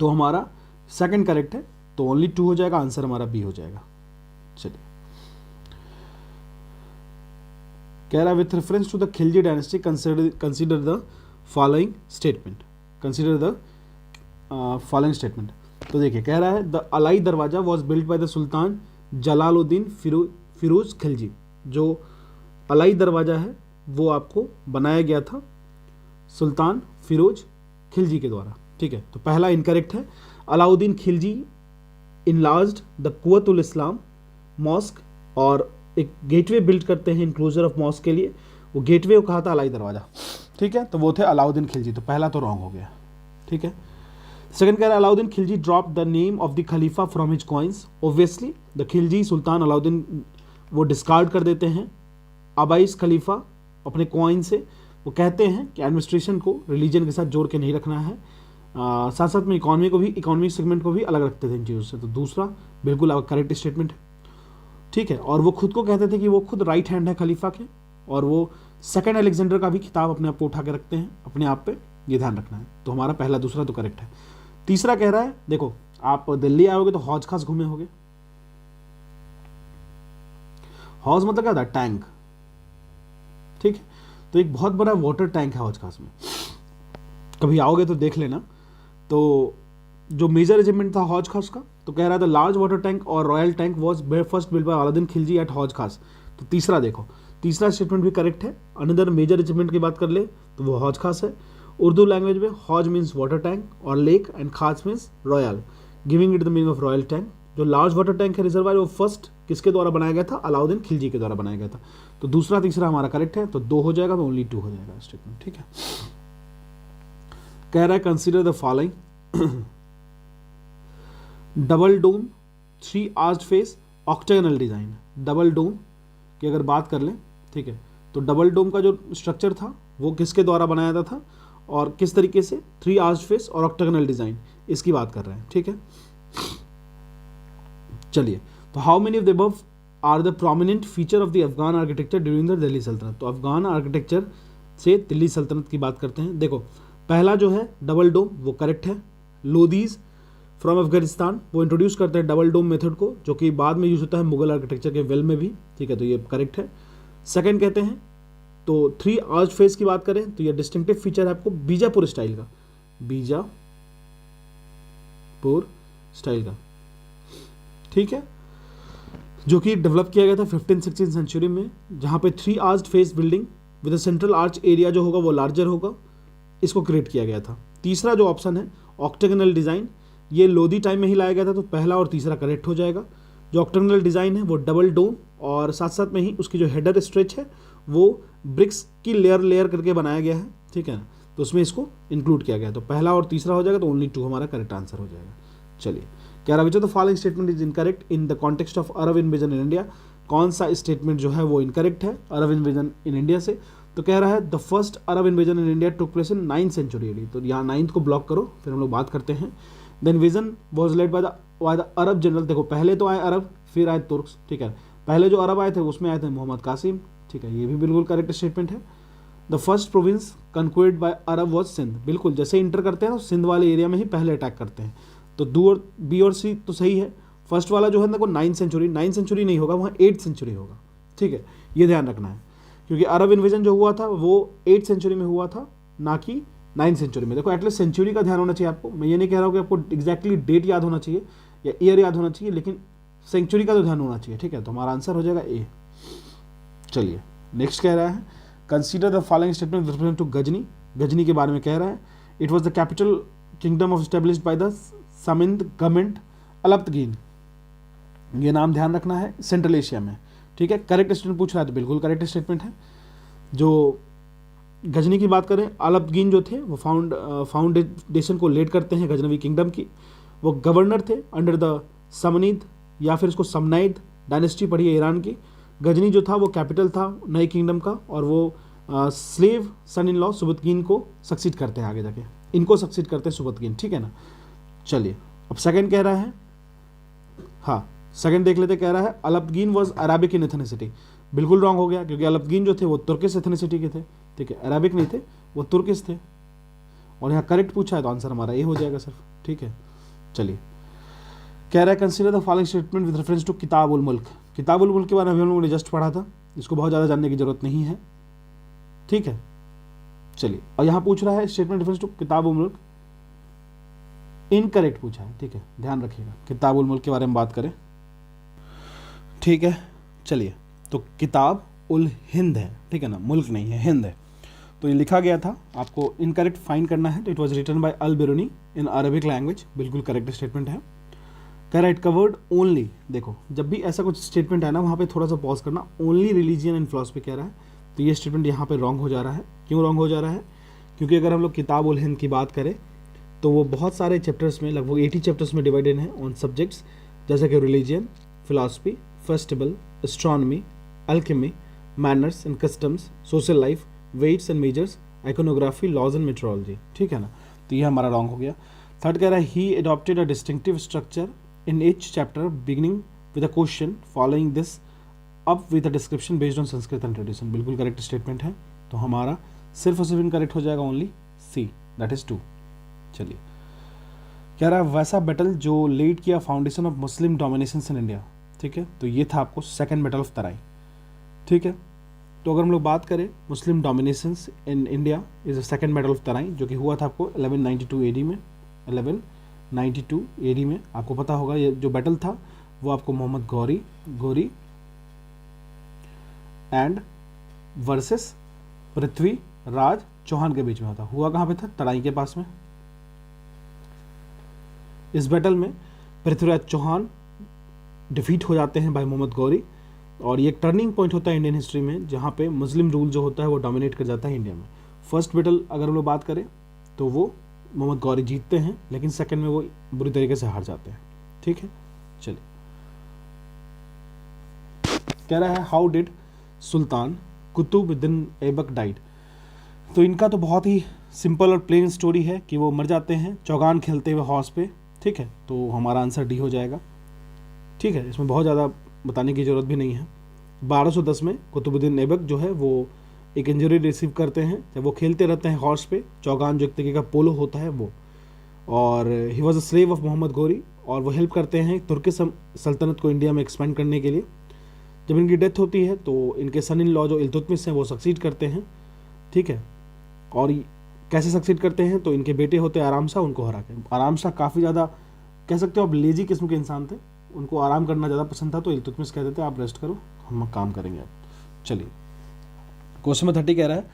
तो हमारा सेकंड करेक्ट है, तो ओनली 2 हो जाएगा, आंसर हमारा बी हो जाएगा। चलिए, कह रहा है with reference to the Khilji dynasty consider the following statement, consider the following statement. तो देखिए, कह रहा है the Alai Darwaza was built by the sultan Jalaluddin Firoz Khilji. जो अलाई दरवाजा है वो आपको बनाया गया था सुल्तान फिरोज खिलजी के द्वारा, ठीक है। तो पहला इनकरेक्ट है। Alauddin Khilji enlarged the Quwwatul Islam mosque, और एक गेटवे बिल्ड करते हैं इंक्लोजर ऑफ मॉस्क के लिए, वो गेटवे को कहा था अलाई दरवाजा, ठीक है। तो वो थे अलाउद्दीन खिलजी, तो पहला तो रॉन्ग हो गया, ठीक है। सेकंड कह रहा है Alauddin Khilji drop the name of the khalifa from his coins. Obviously the Khilji sultan Alauddin वो डिस्कार्ड कर देते हैं अबाइस खलीफा अपने कॉइन से। वो कहते हैं कि एडमिनिस्ट्रेशन को रिलीजन के साथ जोड़ के नहीं रखना है, साथ साथ में इकोनॉमिक सेगमेंट को भी अलग रखते थे इन चीज़ों से। तो दूसरा बिल्कुल करेक्ट स्टेटमेंट है, ठीक है। और वो खुद को कहते थे कि वो खुद राइट हैंड है खलीफा के, और वो सेकंड अलेक्जेंडर का भी खिताब अपने आप को उठा के रखते हैं अपने आप पे, ये ध्यान रखना है। तो हमारा पहला दूसरा तो करेक्ट है। तीसरा कह रहा है, देखो आप दिल्ली आओगे तो हौज खास घूमे होगे। हौज मतलब क्या होता है? टैंक, ठीक है। तो एक बहुत बड़ा वाटर टैंक है हौज खास में, कभी आओगे तो देख लेना। तो जो मेजर रेजिमेंट था हौज खास का, तो कह रहा था लार्ज वाटर टैंक और royal tank was first build by Alauddin Khilji at Hauz Khas. तो तीसरा देखो, तीसरा स्टेटमेंट भी करेक्ट है। अनदर मेजर रेजिमेंट की बात कर ले तो वो हौज खास है। उर्दू लैंग्वेज में हौज मीन्स वाटर टैंक और लेक, एंड खास means royal, giving it the meaning of royal tank. जो लार्ज वाटर टैंक है रिजर्वायर, वो फर्स्ट किसके द्वारा बनाया गया था? अलाउद्दीन खिलजी के द्वारा बनाया गया था। तो दूसरा तीसरा हमारा करेक्ट है, तो 2 हो जाएगा, तो ओनली 2 हो जाएगा स्टेटमेंट, ठीक है। कह रहा है consider the following double dome 3 arched face octagonal design. Double dome की अगर बात कर लें, ठीक है, तो डबल डोम का जो स्ट्रक्चर था वो किसके द्वारा बनाया जाता था और किस तरीके से? 3 आर्च्ड फेस और ऑक्टागोनल डिजाइन, इसकी बात कर रहे हैं, ठीक है। चलिए, तो how many of the above are the prominent feature of the Afghan architecture during the Delhi सल्तनत। तो अफगान आर्किटेक्चर से दिल्ली सल्तनत की बात करते हैं। देखो, पहला जो है डबल डोम, वो करेक्ट है। लोधीज फ्रॉम अफगानिस्तान, वो इंट्रोड्यूस करते हैं डबल डोम मेथड को, जो कि बाद में यूज होता है मुगल आर्किटेक्चर के वेल में भी, ठीक है, तो ये करेक्ट है। सेकंड कहते हैं, तो 3 आर्च फेस की बात करें तो ये डिस्टिंक्टिव फीचर है आपको बीजापुर स्टाइल का, बीजापुर स्टाइल का, ठीक है, जो कि डेवलप किया गया था 15-16 सेंचुरी में, जहाँ पे 3 arch face building with a central arch area जो होगा वो लार्जर होगा, इसको क्रिएट किया गया था। तीसरा जो ऑप्शन है ऑक्टेगोनल डिज़ाइन, ये लोधी टाइम में ही लाया गया था, तो पहला और तीसरा करेक्ट हो जाएगा। जो ऑक्टेगोनल डिज़ाइन है वो डबल डोम और साथ साथ में ही उसकी जो हेडर स्ट्रेच है वो ब्रिक्स की लेयर करके बनाया गया है, ठीक है ना, तो उसमें इसको इंक्लूड किया गया, तो पहला और तीसरा हो जाएगा, तो ओनली 2 हमारा करेक्ट आंसर हो जाएगा। चलिए, कह रहा विच of the following statement is incorrect in the context of Arab invasion in India. कौन सा स्टेटमेंट जो है वो इनकरेक्ट है अरब इन्वेजन इन इंडिया से। तो कह रहा है the first Arab invasion in India took place in 9th century AD. तो यहाँ 9th को ब्लॉक करो, फिर हम लोग बात करते हैं। The invasion was led by the Arab general. देखो, पहले तो आए अरब, फिर आए तुर्क्स, ठीक है, पहले जो अरब आए थे उसमें आए थे मोहम्मद कासिम, ठीक है, ये भी बिल्कुल करेक्ट स्टेटमेंट है। The first province conquered by Arab was Sindh. बिल्कुल, जैसे इंटर करते हैं तो सिंध वाले एरिया में ही पहले अटैक करते हैं, तो बी और सी तो सही है। फर्स्ट वाला जो है ना वो 9th सेंचुरी नहीं होगा, वहाँ 8th सेंचुरी होगा, ठीक है, ये ध्यान रखना है, क्योंकि अरब इन्वेजन जो हुआ था वो 8th सेंचुरी में हुआ था, ना कि 9th सेंचुरी में। देखो, एटलीस्ट सेंचुरी का ध्यान होना चाहिए आपको, मैं ये नहीं कह रहा हूँ कि आपको एग्जैक्टली डेट याद होना चाहिए या ईयर याद होना चाहिए, लेकिन सेंचुरी का तो ध्यान होना चाहिए, ठीक है, तो हमारा आंसर हो जाएगा ए। चलिए, नेक्स्ट कह रहा है consider the following statement with reference to Ghazni. Ghazni के बारे में कह रहा है, it was the capital kingdom of established by the Samanid government Alptigin. ये नाम ध्यान रखना है, सेंट्रल एशिया में, ठीक है। करेक्ट स्टेटमेंट पूछ रहा है तो बिल्कुल करेक्ट स्टेटमेंट है। जो गजनी की बात करें, अलप्तगीन जो थे वो फाउंडेशन को लीड करते हैं गजनवी किंगडम की। वो गवर्नर थे अंडर द समनीद या फिर इसको समनाइद डायनेस्टी पढ़ी है ईरान की। गजनी जो था वो कैपिटल था नए किंगडम का, और वो स्लेव सन इन लॉ सुबतगीन को सक्सीड करते हैं, आगे जाके इनको सक्सीड करते हैं सुबतगीन, ठीक है ना। चलिए, अब सेकंड कह रहा है, हाँ सेकंड देख लेते, कह रहा है Alptigin was Arabic in ethnicity. बिल्कुल रॉन्ग हो गया, क्योंकि अलप्तगीन जो थे वो तुर्किश एथनिसिटी के थे, ठीक है, अरबिक नहीं थे, वो तुर्किश थे, और यहाँ करेक्ट पूछा है तो आंसर हमारा ए हो जाएगा सिर्फ, ठीक है। चलिए, कह रहा है consider the following statement with reference to Kitab ul मुल्क। किताब उल मुल्क के बारे में हम लोगों ने जस्ट पढ़ा था, इसको बहुत ज़्यादा जानने की जरूरत नहीं है, ठीक है। चलिए, और यहाँ पूछ रहा है statement reference to Kitab ul मुल्क, इनकरेक्ट पूछा है, ठीक है, ध्यान रखिएगा। किताब उल मुल्क के बारे में बात करें, ठीक है। चलिए, तो किताब उल हिंद है, ठीक है ना, मुल्क नहीं है, हिंद है, तो ये लिखा गया था, आपको इनकरेक्ट फाइंड करना है। तो it was written by Al Biruni in Arabic language, बिल्कुल करेक्ट स्टेटमेंट है। कह रहा है इट कवर्ड ओनली, देखो जब भी ऐसा कुछ स्टेटमेंट है ना वहाँ पे थोड़ा सा पॉज करना, ओनली रिलीजियन एंड फिलॉसफी कह रहा है, तो ये स्टेटमेंट यहाँ पे रॉन्ग हो जा रहा है। क्यों रॉन्ग हो जा रहा है? क्योंकि अगर हम लोग किताब उल हिंद की बात करें तो वो बहुत सारे चैप्टर्स में, लगभग 80 चैप्टर्स में डिवाइडेड हैं ऑन सब्जेक्ट्स, जैसे कि religion, philosophy, festival, astronomy, alchemy, manners and customs, social life, weights and measures, iconography, laws and metrology, ठीक है ना, तो ये हमारा रॉन्ग हो गया। थर्ड कह रहा है he adopted a distinctive structure in each chapter beginning with a question following this up with a description based on Sanskrit and tradition, बिल्कुल करेक्ट स्टेटमेंट है, तो हमारा सिर्फ और सिर्फ इनकरेक्ट हो जाएगा ओनली सी, दैट इज 2। चलिए, कह रहा है वैसा बैटल जो लीड किया foundation of Muslim domination in India, ठीक है, तो ये था आपको सेकंड बैटल ऑफ तराई, ठीक है। तो अगर हम लोग बात करें Muslim domination in India is the second battle of Tarai, जो कि हुआ था आपको 1192 एडी में, 1192 एडी में, आपको पता होगा ये जो बैटल था वो आपको मोहम्मद गौरी एंड वर्सेस पृथ्वीराज चौहान के बीच में होता। हुआ कहाँ पे था? तराई के पास में। इस बैटल में पृथ्वीराज चौहान डिफीट हो जाते हैं बाय मोहम्मद गौरी, और ये एक टर्निंग पॉइंट होता है इंडियन हिस्ट्री में, जहाँ पे मुस्लिम रूल जो होता है वो डोमिनेट कर जाता है इंडिया में। फर्स्ट बैटल अगर हम लोग बात करें तो वो मोहम्मद गौरी जीतते हैं, लेकिन सेकंड में वो बुरी तरीके से हार जाते हैं, ठीक है। चलिए, कह रहा है how did Sultan Qutbuddin Aibak died. तो इनका तो बहुत ही सिंपल और प्लेन स्टोरी है कि वो मर जाते हैं चौगान खेलते हुए हॉर्स पे, ठीक है, तो हमारा आंसर डी हो जाएगा, ठीक। ठीक है, इसमें बहुत ज़्यादा बताने की ज़रूरत भी नहीं है। 1210 में कुतुबुद्दीन ऐबक जो है वो एक इंजरी रिसीव करते हैं जब वो खेलते रहते हैं हॉर्स पे, चौगान जो एक तरीके का पोलो होता है वो, और ही was a slave of Mohammad Ghori, और वो हेल्प करते हैं तुर्की सल्तनत को इंडिया में एक्सपेंड करने के लिए। जब इनकी डेथ होती है तो इनके सन इन लॉ जो इल्तुतमिश हैं वो सक्सीड करते हैं, ठीक है। और कैसे सक्सीड करते हैं, तो इनके बेटे होते हैं आराम शाह, उनको हरा के। आराम शाह काफ़ी ज़्यादा कह सकते हो आप लेजी किस्म के इंसान थे, उनको आराम करना ज़्यादा पसंद था, तो इल्तुतमिश कहते थे आप रेस्ट करो, हम काम करेंगे अब। चलिए क्वेश्चन नंबर 30 कह रहा है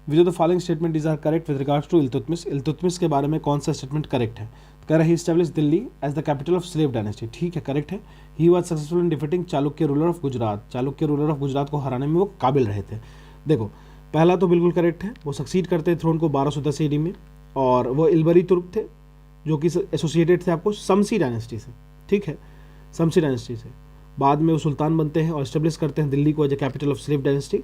which of the following statement is are correct with regards to Iltutmish. Iltutmish के बारे में कौन सा स्टेटमेंट करेक्ट है। कह रहा है he establish Delhi as the capital of slave dynasty, ठीक है, करेक्ट है। He was successful in defeating Chalukya ruler of Gujarat, Chalukya ruler of Gujarat को हराने में वो काबिल रहे थे। देखो पहला तो बिल्कुल करेक्ट है, वो सक्सीड करते हैं थ्रोन को 1210 AD में, और वो इल्बरी तुर्क थे जो कि एसोसिएटेड थे आपको शमसी डायनेस्टी से, ठीक है, शमसी डायनेस्टी से। बाद में वो सुल्तान बनते हैं और इस्टेब्लिश करते हैं दिल्ली को as a capital of slave dynasty.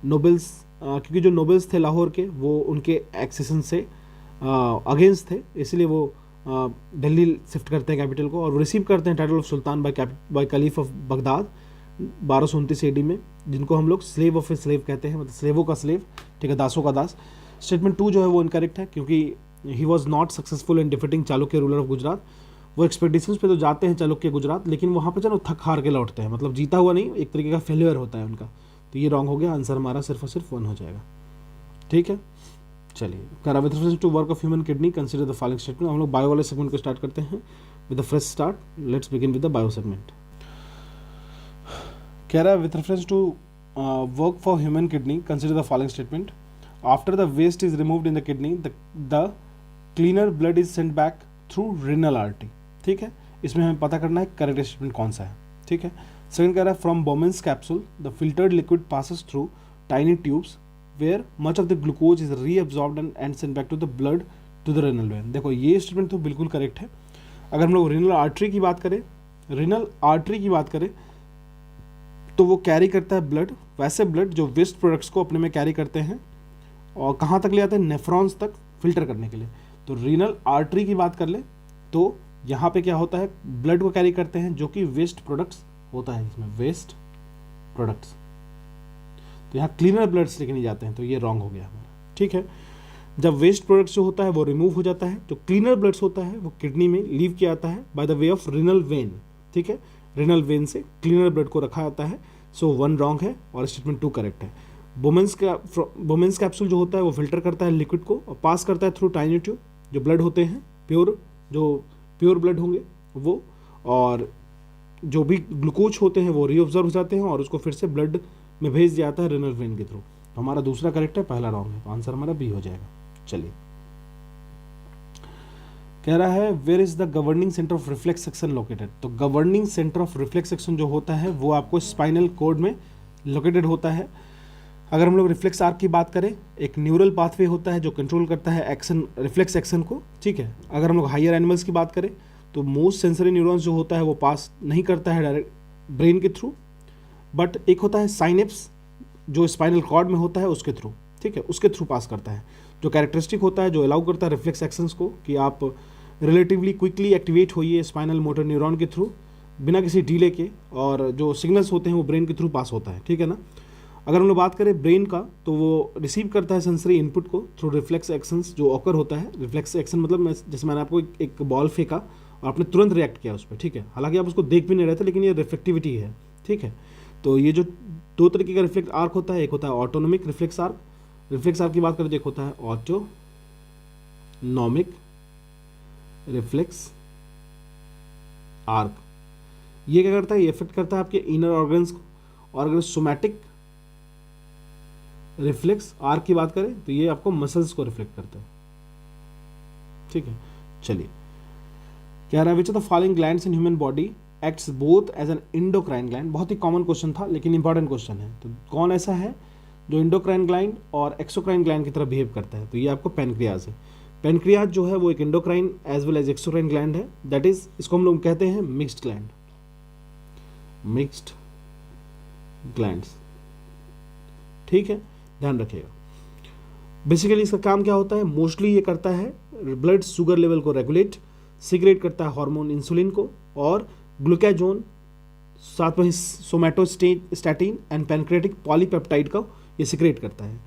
Nobles क्योंकि जो नोबल्स थे लाहौर के वो उनके एक्सेशन से अगेंस्ट थे, इसलिए वो दिल्ली शिफ्ट करते हैं कैपिटल को, और वो रिसीव करते हैं title of sultan by caliph of Baghdad 1229 AD में, जिनको हम लोग स्लेव ऑफ ए स्लेव कहते हैं, मतलब स्लेवों का स्लेव, ठीक है, दासों का दास। स्टेटमेंट 2 जो है वो इनकरेक्ट है, क्योंकि he was not successful in defeating Chalukya ruler of Gujarat. वो एक्सपेडिशंस पे तो जाते हैं चालुक्य गुजरात, लेकिन वहाँ पे चलो थक हार के लौटते हैं, मतलब जीता हुआ नहीं, एक तरीके का फेलियर होता है उनका। तो ये रॉन्ग हो गया, आंसर हमारा सिर्फ और सिर्फ 1 हो जाएगा, ठीक है। चलिए करा with reference to work of human kidney consider the following statement. हम लोग बायो वाले सेगमेंट को स्टार्ट करते हैं with the fresh start. Let's begin with the bio segment. कह रहा है with reference to work for human kidney consider the following statement. After the waste is removed in the kidney the cleaner blood is sent back through renal artery, ठीक है। इसमें हमें पता करना है करेक्ट स्टेटमेंट कौन सा है, ठीक है। सेकंड कह रहा है from Bowman's capsule the filtered liquid passes through tiny tubes where much of the glucose is reabsorbed and sent back to the blood to the renal vein. देखो ये स्टेटमेंट तो बिल्कुल करेक्ट है। अगर हम लोग रेनल आर्टरी की बात करें, रेनल आर्टरी की बात करें तो वो कैरी करता है ब्लड, वैसे ब्लड जो वेस्ट प्रोडक्ट्स को अपने में कैरी करते हैं, और कहाँ तक ले आते हैं, नेफ्रॉन्स तक फिल्टर करने के लिए। तो रीनल आर्टरी की बात कर ले तो यहाँ पे क्या होता है, ब्लड को कैरी करते हैं जो कि वेस्ट प्रोडक्ट्स होता है, इसमें वेस्ट प्रोडक्ट्स। तो यहाँ क्लीनर ब्लड्स लेके नहीं जाते हैं, तो ये रॉन्ग हो गया हमारा, ठीक है। जब वेस्ट प्रोडक्ट्स जो होता है वो रिमूव हो जाता है, जो क्लीनर ब्लड्स होता है वो किडनी में लीव किया जाता है by the way of renal vein, ठीक है। रिनल वेन से क्लीनर ब्लड को रखा जाता है। सो 1 रॉन्ग है और स्टेटमेंट 2 करेक्ट है। बोमेंस कैप्सूल जो होता है वो फिल्टर करता है लिक्विड को और पास करता है थ्रू टाइनी ट्यूब, जो ब्लड होते हैं प्योर ब्लड होंगे वो, और जो भी ग्लूकोज होते हैं वो रीअब्जॉर्ब हो जाते हैं और उसको फिर से ब्लड में भेज दिया जाता है रिनल वेन के थ्रू। तो हमारा दूसरा करेक्ट है, पहला रॉन्ग है, तो आंसर हमारा बी हो जाएगा। चलिए कह रहा है where is the governing centre of reflex section located. तो governing centre of reflex section जो होता है वो आपको स्पाइनल कॉर्ड में लोकेटेड होता है। अगर हम लोग रिफ्लेक्स आर्क की बात करें, एक न्यूरल पाथवे होता है जो कंट्रोल करता है एक्शन, रिफ्लेक्स एक्शन को, ठीक है। अगर हम लोग हायर एनिमल्स की बात करें तो मोस्ट सेंसरी न्यूरॉन्स जो होता है वो पास नहीं करता है डायरेक्ट ब्रेन के थ्रू, बट एक होता है साइनेप्स जो स्पाइनल कॉर्ड में होता है उसके थ्रू, ठीक है, उसके थ्रू पास करता है, जो कैरेक्टरिस्टिक होता है, जो अलाउ करता है रिफ्लेक्स एक्शंस को कि आप रिलेटिवली क्विकली एक्टिवेट होइए स्पाइनल मोटर न्यूरॉन के थ्रू बिना किसी डीले के, और जो सिग्नल्स होते हैं वो ब्रेन के थ्रू पास होता है, ठीक है ना। अगर हम लोग बात करें ब्रेन का तो वो रिसीव करता है सेंसरी इनपुट को थ्रू रिफ्लेक्स एक्शंस जो ऑकर होता है। रिफ्लेक्स एक्शन मतलब जैसे मैंने आपको एक बॉल फेंका और आपने तुरंत रिएक्ट किया उस पर, ठीक है, हालांकि आप उसको देख भी नहीं रहे थे, लेकिन ये रिफ्लेक्टिविटी है, ठीक है। तो ये जो 2 तरीके का रिफ्लेक्स आर्क होता है, एक होता है autonomic reflex arc, reflex arc की बात करें तो एक होता है ऑटोनोमिक रिफ्लेक्स आर्क। ये क्या करता है, ये इफेक्ट करता है आपके इनर ऑर्गन्स को। और अगर सोमैटिक रिफ्लेक्स आर्क की बात करें तो ये आपको मसल्स को रिफ्लेक्ट करता है, ठीक है। चलिए कह रहा है which of the following glands in human body acts both as an endocrine gland. बहुत ही कॉमन क्वेश्चन था लेकिन इंपॉर्टेंट क्वेश्चन है। तो कौन ऐसा है जो इंडोक्राइन ग्लैंड और एक्सोक्राइन ग्लैंड की तरह बिहेव करता है, तो ये आपको पैनक्रियाज है। पैनक्रियाज जो है वो एक endocrine as well as exocrine gland है, दैट इज इसको हम लोग कहते हैं मिक्स्ड ग्लैंड, मिक्स्ड ग्लैंड्स, ठीक है, ध्यान रखिएगा। बेसिकली इसका काम क्या होता है, मोस्टली ये करता है ब्लड शुगर लेवल को रेगुलेट, सीक्रेट करता है हार्मोन इंसुलिन को, और ग्लूकाजोन साथ में सोमैटोस्टैटिन एंड पैनक्रेटिक पॉलीपेप्टाइड का ये सिक्रेट करता है।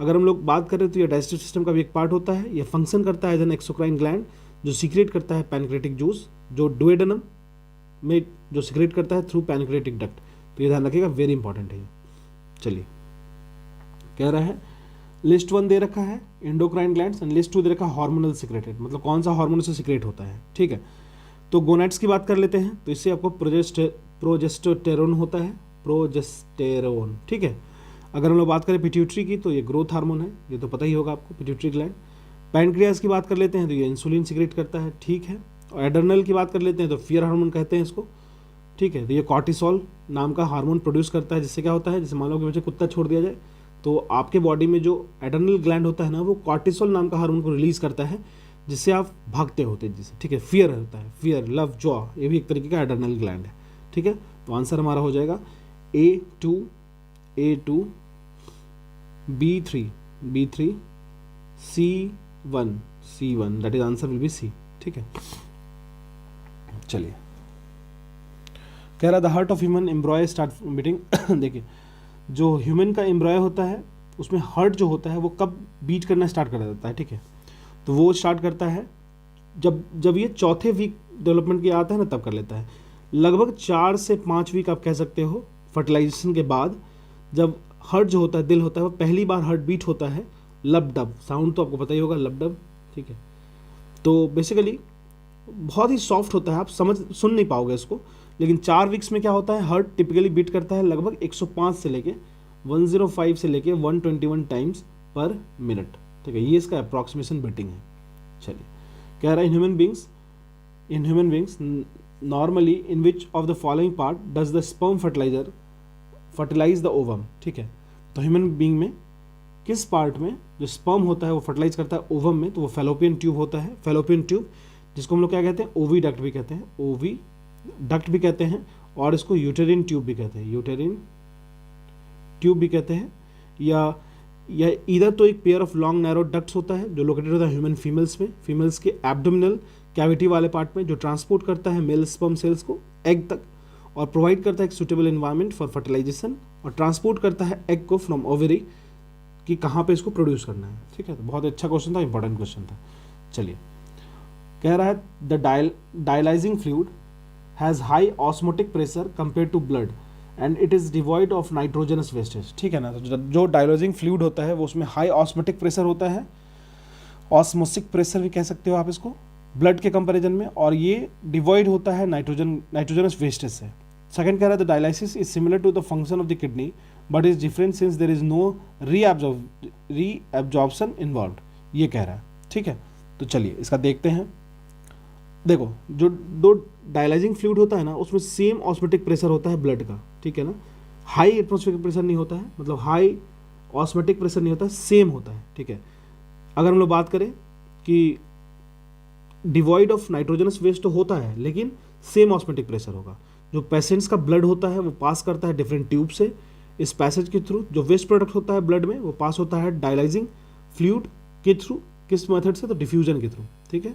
अगर हम लोग बात करें तो ये डाइजेस्टिव सिस्टम का भी एक पार्ट होता है। ये फंक्शन करता है एज एन एक्सोक्राइन ग्लैंड जो सीक्रेट करता है पैनक्रेटिक जूस, जो डुओडेनम में जो सिक्रेट करता है थ्रू पैनक्रेटिक डक्ट। तो ये ध्यान रखिएगा, वेरी इंपॉर्टेंट है ये। चलिए, कह रहा है लिस्ट 1 दे रखा है एंडोक्राइन ग्लैंड्स एंड लिस्ट 2 दे रखा है हार्मोनल सिक्रेटेड, मतलब कौन सा हार्मोन से सिक्रेट होता है। ठीक है, तो गोनाड्स की बात कर लेते हैं। तो इससे आपको प्रोजेस्टेरोन होता है, प्रोजेस्टेरोन। ठीक है, अगर हम लोग बात करें पिट्यूटरी की तो ये ग्रोथ हार्मोन है, ये तो पता ही होगा आपको, पिट्यूटरी ग्लैंड। पैनक्रियास की बात कर लेते हैं तो ये इंसुलिन सिक्रेट करता है। ठीक है, और एडर्नल की बात कर लेते हैं तो फियर हार्मोन कहते हैं इसको। ठीक है, तो ये कॉर्टिसोल नाम का हार्मोन प्रोड्यूस करता है, जिससे क्या होता है, जैसे मान लो कि मुझे कुत्ता छोड़ दिया जाए तो आपके बॉडी में जो एडर्नल ग्लैंड होता है ना, वो कॉर्टिसोल नाम का हार्मोन को रिलीज करता है, जिससे आप भागते होते हैं जिससे। ठीक है, फियर होता है, फियर, लव, जॉ, ये भी एक तरीके का एडर्नल ग्लैंड है। ठीक है, तो आंसर हमारा हो जाएगा A2 B3 C1 that is answer will be C। ठीक है, चलिए, कह रहा the heart of human एम्ब्रॉय start beating. देखिए, जो ह्यूमन का एम्ब्रॉय होता है उसमें हार्ट जो होता है वो कब बीट करना स्टार्ट कर देता है। ठीक है, तो वो स्टार्ट करता है जब ये चौथे वीक डेवलपमेंट के आता है ना, तब कर लेता है। लगभग 4 से 5 वीक आप कह सकते हो फर्टिलाइजेशन के बाद, जब हार्ट जो होता है, दिल होता है, वो पहली बार हार्ट बीट होता है। लब डब साउंड तो आपको पता ही होगा, लब डब। ठीक है, तो बेसिकली बहुत ही सॉफ्ट होता है, आप सुन नहीं पाओगे इसको, लेकिन 4 वीक्स में क्या होता है, हार्ट टिपिकली बीट करता है लगभग 105 से लेके 105 से लेके 121 टाइम्स पर मिनट। ठीक है, ये इसका अप्रॉक्सीमेशन बीटिंग है। चलिए, कह रहा है in human beings normally in which of the following part does the sperm fertilize the ovum. ठीक है, तो ह्यूमन बींग में किस पार्ट में जो स्पर्म होता है वो फर्टिलाइज करता है ओवम में, तो वो फैलोपियन ट्यूब होता है। फैलोपियन ट्यूब जिसको हम लोग क्या कहते हैं, ओवी डक्ट भी कहते हैं, ओवी डक्ट भी कहते हैं, और इसको यूटेरिन ट्यूब भी कहते हैं, यूटेरिन ट्यूब भी कहते हैं। या इधर तो एक pair of long narrow ducts होता है जो लोकेटेड होता है ह्यूमन फीमेल्स में, फीमेल्स के एब्डोमिनल कैविटी वाले पार्ट में, जो ट्रांसपोर्ट करता है मेल स्पर्म सेल्स को एग तक और प्रोवाइड करता है एक सुटेबल एनवायरनमेंट फॉर फर्टिलाइजेशन, और ट्रांसपोर्ट करता है एग को फ्रॉम ओवरी कि कहाँ पे इसको प्रोड्यूस करना है। ठीक है, तो बहुत अच्छा क्वेश्चन था, इंपॉर्टेंट क्वेश्चन था। चलिए, कह रहा है the dialysing fluid has high osmotic pressure compare to blood and it is devoid of nitrogenous wastage. ठीक है ना, तो जो डायलाइजिंग फ्लूइड होता है वो उसमें हाई ऑस्मोटिक प्रेशर होता है, ऑस्मोसिक प्रेशर भी कह सकते हो आप इसको, ब्लड के कंपैरिजन में, और ये डिवॉइड होता है नाइट्रोजनस वेस्टेज से। सेकंड कह रहा है the dialysis is similar to the function of the kidney but is different since there is no reabsorption involve, ये कह रहा है। ठीक है, तो चलिए इसका देखते हैं। देखो, जो दो डायलाइजिंग फ्लूइड होता है ना, उसमें सेम ऑस्मोटिक प्रेशर होता है ब्लड का। ठीक है ना, हाई एटमॉस्फेरिक प्रेशर नहीं होता है, मतलब हाई ऑस्मोटिक प्रेशर नहीं होता है, सेम होता है। ठीक है, अगर हम लोग बात करें कि डिवॉइड ऑफ नाइट्रोजनस वेस्ट तो होता है, लेकिन सेम ऑस्मोटिक प्रेशर होगा। जो पेशेंट्स का ब्लड होता है वो पास करता है डिफरेंट ट्यूब से, इस पैसेज के थ्रू जो वेस्ट प्रोडक्ट होता है ब्लड में वो पास होता है डायलाइजिंग फ्लूइड के थ्रू, किस मेथड से, तो डिफ्यूजन के थ्रू। ठीक है,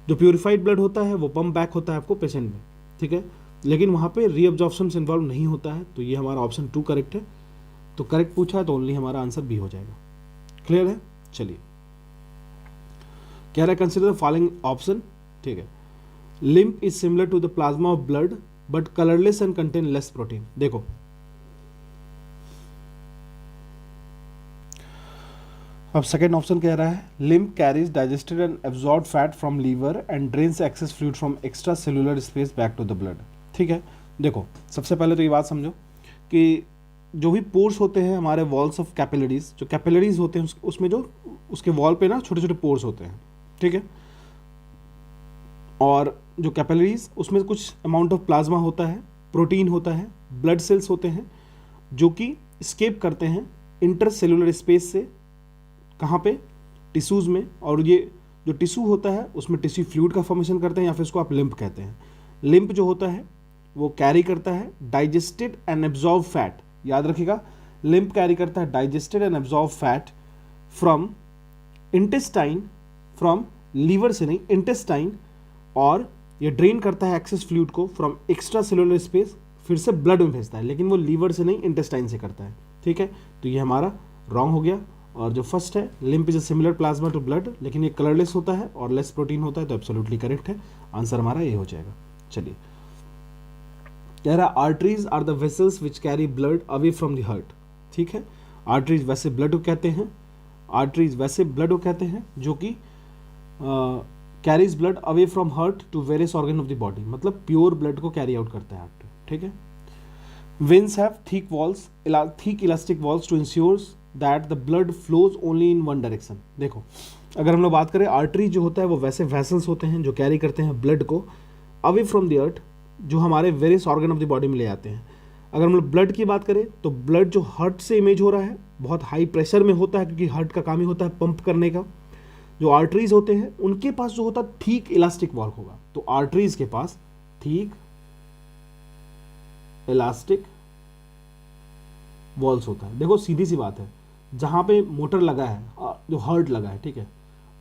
जो प्योरीफाइड ब्लड होता है वो पम्प बैक होता है आपको पेशेंट में। ठीक है, लेकिन वहाँ पे रीअब्जॉर्प्शन इन्वॉल्व नहीं होता है, तो ये हमारा ऑप्शन 2 करेक्ट है। तो करेक्ट पूछा है तो ओनली हमारा आंसर बी हो जाएगा। क्लियर है, चलिए, कह रहा है कंसिडर द फॉलोइंग ऑप्शन। ठीक है, lymph is similar to the plasma of blood but colourless and contain less protein. देखो, अब सेकेंड ऑप्शन कह रहा है lymph carries digested and absorb fat from liver and drains excess fluid from extra cellular space back to the blood. ठीक है, देखो सबसे पहले तो ये बात समझो कि जो भी पोर्स होते हैं हमारे वॉल्स ऑफ कैपिलरीज, जो कैपिलरीज होते हैं उसमें जो उसके वॉल पे ना छोटे छोटे पोर्स होते हैं। ठीक है, और जो कैपिलरीज उसमें कुछ अमाउंट ऑफ प्लाज्मा होता है, प्रोटीन होता है, ब्लड सेल्स होते हैं जो कि स्केप करते हैं इंटर सेलुलर स्पेस से, कहाँ पे, टिश्यूज़ में, और ये जो टिश्यू होता है उसमें टिश्यू फ्लूइड का फॉर्मेशन करते हैं, या फिर इसको आप लिम्फ कहते हैं। लिम्फ जो होता है वो कैरी करता है डाइजेस्टेड एंड एब्जॉर्ब फैट, याद रखिएगा, लिम्फ कैरी करता है digested and absorb fat from intestine, from liver से नहीं, इंटेस्टाइन, और ये ड्रेन करता है एक्सेस फ्लूइड को फ्रॉम एक्स्ट्रा सेलुलर स्पेस फिर से ब्लड में भेजता है, लेकिन वो लीवर से नहीं इंटेस्टाइन से करता है, ठीक है। तो ये हमारा रॉन्ग हो गया। और जो फर्स्ट है, lymph is a similar plasma to blood, लेकिन ये कलरलेस होता है और लेस प्रोटीन होता है, तो एब्सोल्युटली करेक्ट है, आंसर हमारा ये हो जाएगा। चलिए, कह रहा arteries are the vessels which carry blood away from the heart, ठीक है। आर्टरीज वैसे ब्लड को कहते हैं, आर्टरीज वैसे ब्लड को कहते हैं जो कि carries blood away from heart to various organ of the body, मतलब प्योर ब्लड को कैरी आउट करता है आर्टरी, ठीक है। Veins have thick walls, thick elastic walls to ensure that the blood flows only in one direction. देखो, अगर हम लोग बात करें, आर्टरी जो होता है वो वैसे वेसल्स होते हैं जो कैरी करते हैं ब्लड को अवे फ्रॉम द अर्थ, जो हमारे various organ of the body में ले आते हैं। अगर हम लोग ब्लड की बात करें तो ब्लड जो हार्ट से इमेज हो रहा है बहुत हाई प्रेशर में होता है, क्योंकि हार्ट का काम ही होता है पंप करने का। जो आर्टरीज होते हैं उनके पास जो होता है ठीक इलास्टिक वॉल होगा, तो आर्टरीज के पास ठीक इलास्टिक वॉल्स होता है। देखो सीधी सी बात है, जहाँ पे मोटर लगा है, जो हार्ट लगा है, ठीक है,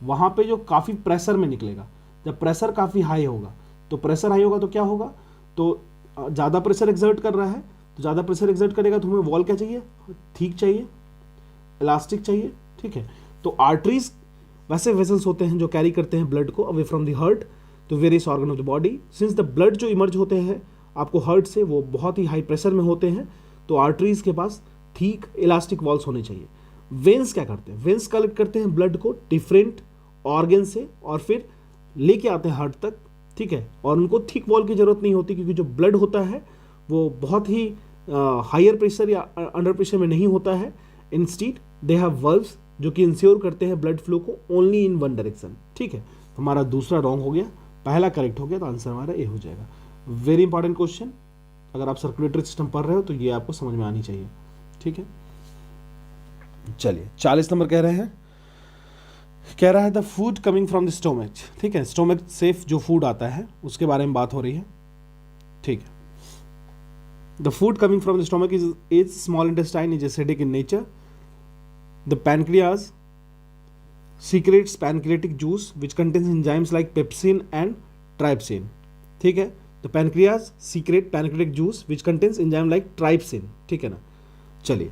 वहाँ पे जो काफ़ी प्रेशर में निकलेगा। जब प्रेशर काफ़ी हाई होगा, तो प्रेशर हाई होगा तो क्या होगा, तो ज़्यादा प्रेशर एक्सर्ट कर रहा है, तो ज़्यादा प्रेशर एक्सर्ट करेगा तो हमें वॉल क्या चाहिए, ठीक चाहिए, इलास्टिक चाहिए, ठीक है। तो आर्टरीज वैसे वेसल्स होते हैं जो कैरी करते हैं ब्लड को away from the heart to various organ of the body. Since the blood जो इमर्ज होते हैं आपको हार्ट से, वो बहुत ही हाई प्रेशर में होते हैं, तो आर्टरीज के पास ठीक इलास्टिक वॉल्स होने चाहिए। वेन्स क्या करते हैं, वेन्स कलेक्ट करते हैं ब्लड को डिफरेंट ऑर्गन से और फिर लेके आते हैं हार्ट तक, ठीक है। और उनको थिक वॉल की जरूरत नहीं होती, क्योंकि जो ब्लड होता है वो बहुत ही हायर प्रेशर या अंडर प्रेशर में नहीं होता है। इंस्टीड दे हैव वल्व्स जो कि इंश्योर करते हैं ब्लड फ्लो को ओनली इन वन डायरेक्शन, ठीक है। हमारा दूसरा रॉन्ग हो गया, पहला करेक्ट हो गया, तो आंसर हमारा ए हो जाएगा। वेरी इंपॉर्टेंट क्वेश्चन, अगर आप सर्कुलेटरी सिस्टम पढ़ रहे हो तो ये आपको समझ में आनी चाहिए, ठीक है। चलिए 40 नंबर कह रहे हैं, कह रहा है the food coming from the stomach, ठीक है। स्टोमच से जो फूड आता है उसके बारे में बात हो रही है, ठीक है। The food coming from the stomach is small intestine is acidic in nature. The pancreas secretes pancreatic juice which contains enzymes like pepsin and trypsin, ठीक है। तो pancreas secrete pancreatic juice which contains enzyme like trypsin, ठीक है ना। चलिए,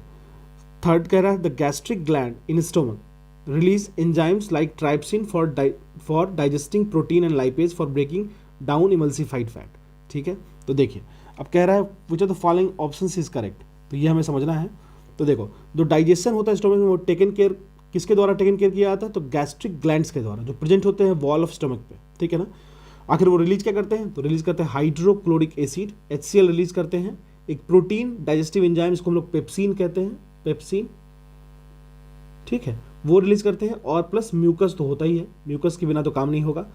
third कह रहा है the gastric gland in stomach release enzymes like trypsin for digesting protein and lipase for breaking down emulsified fat, ठीक है। तो देखिए, अब कह रहा है which of the following options is correct, तो ये हमें समझना है। तो देखो, जो डाइजेशन होता है स्टोमक में वो टेकन केयर किसके द्वारा टेकन केयर किया जाता है, तो गैस्ट्रिक ग्लैंड्स के द्वारा, जो प्रेजेंट होते हैं वॉल ऑफ स्टोमक पे, ठीक है ना। आखिर वो रिलीज क्या करते हैं, तो रिलीज करते हैं हाइड्रोक्लोरिक एसिड HCl रिलीज करते हैं, एक प्रोटीन डाइजेस्टिव एंजाइम, इसको हम लोग पेप्सिन कहते हैं, पेप्सिन, ठीक है, वो रिलीज करते हैं। और प्लस म्यूकस तो होता ही है, म्यूकस के बिना तो काम नहीं होगा।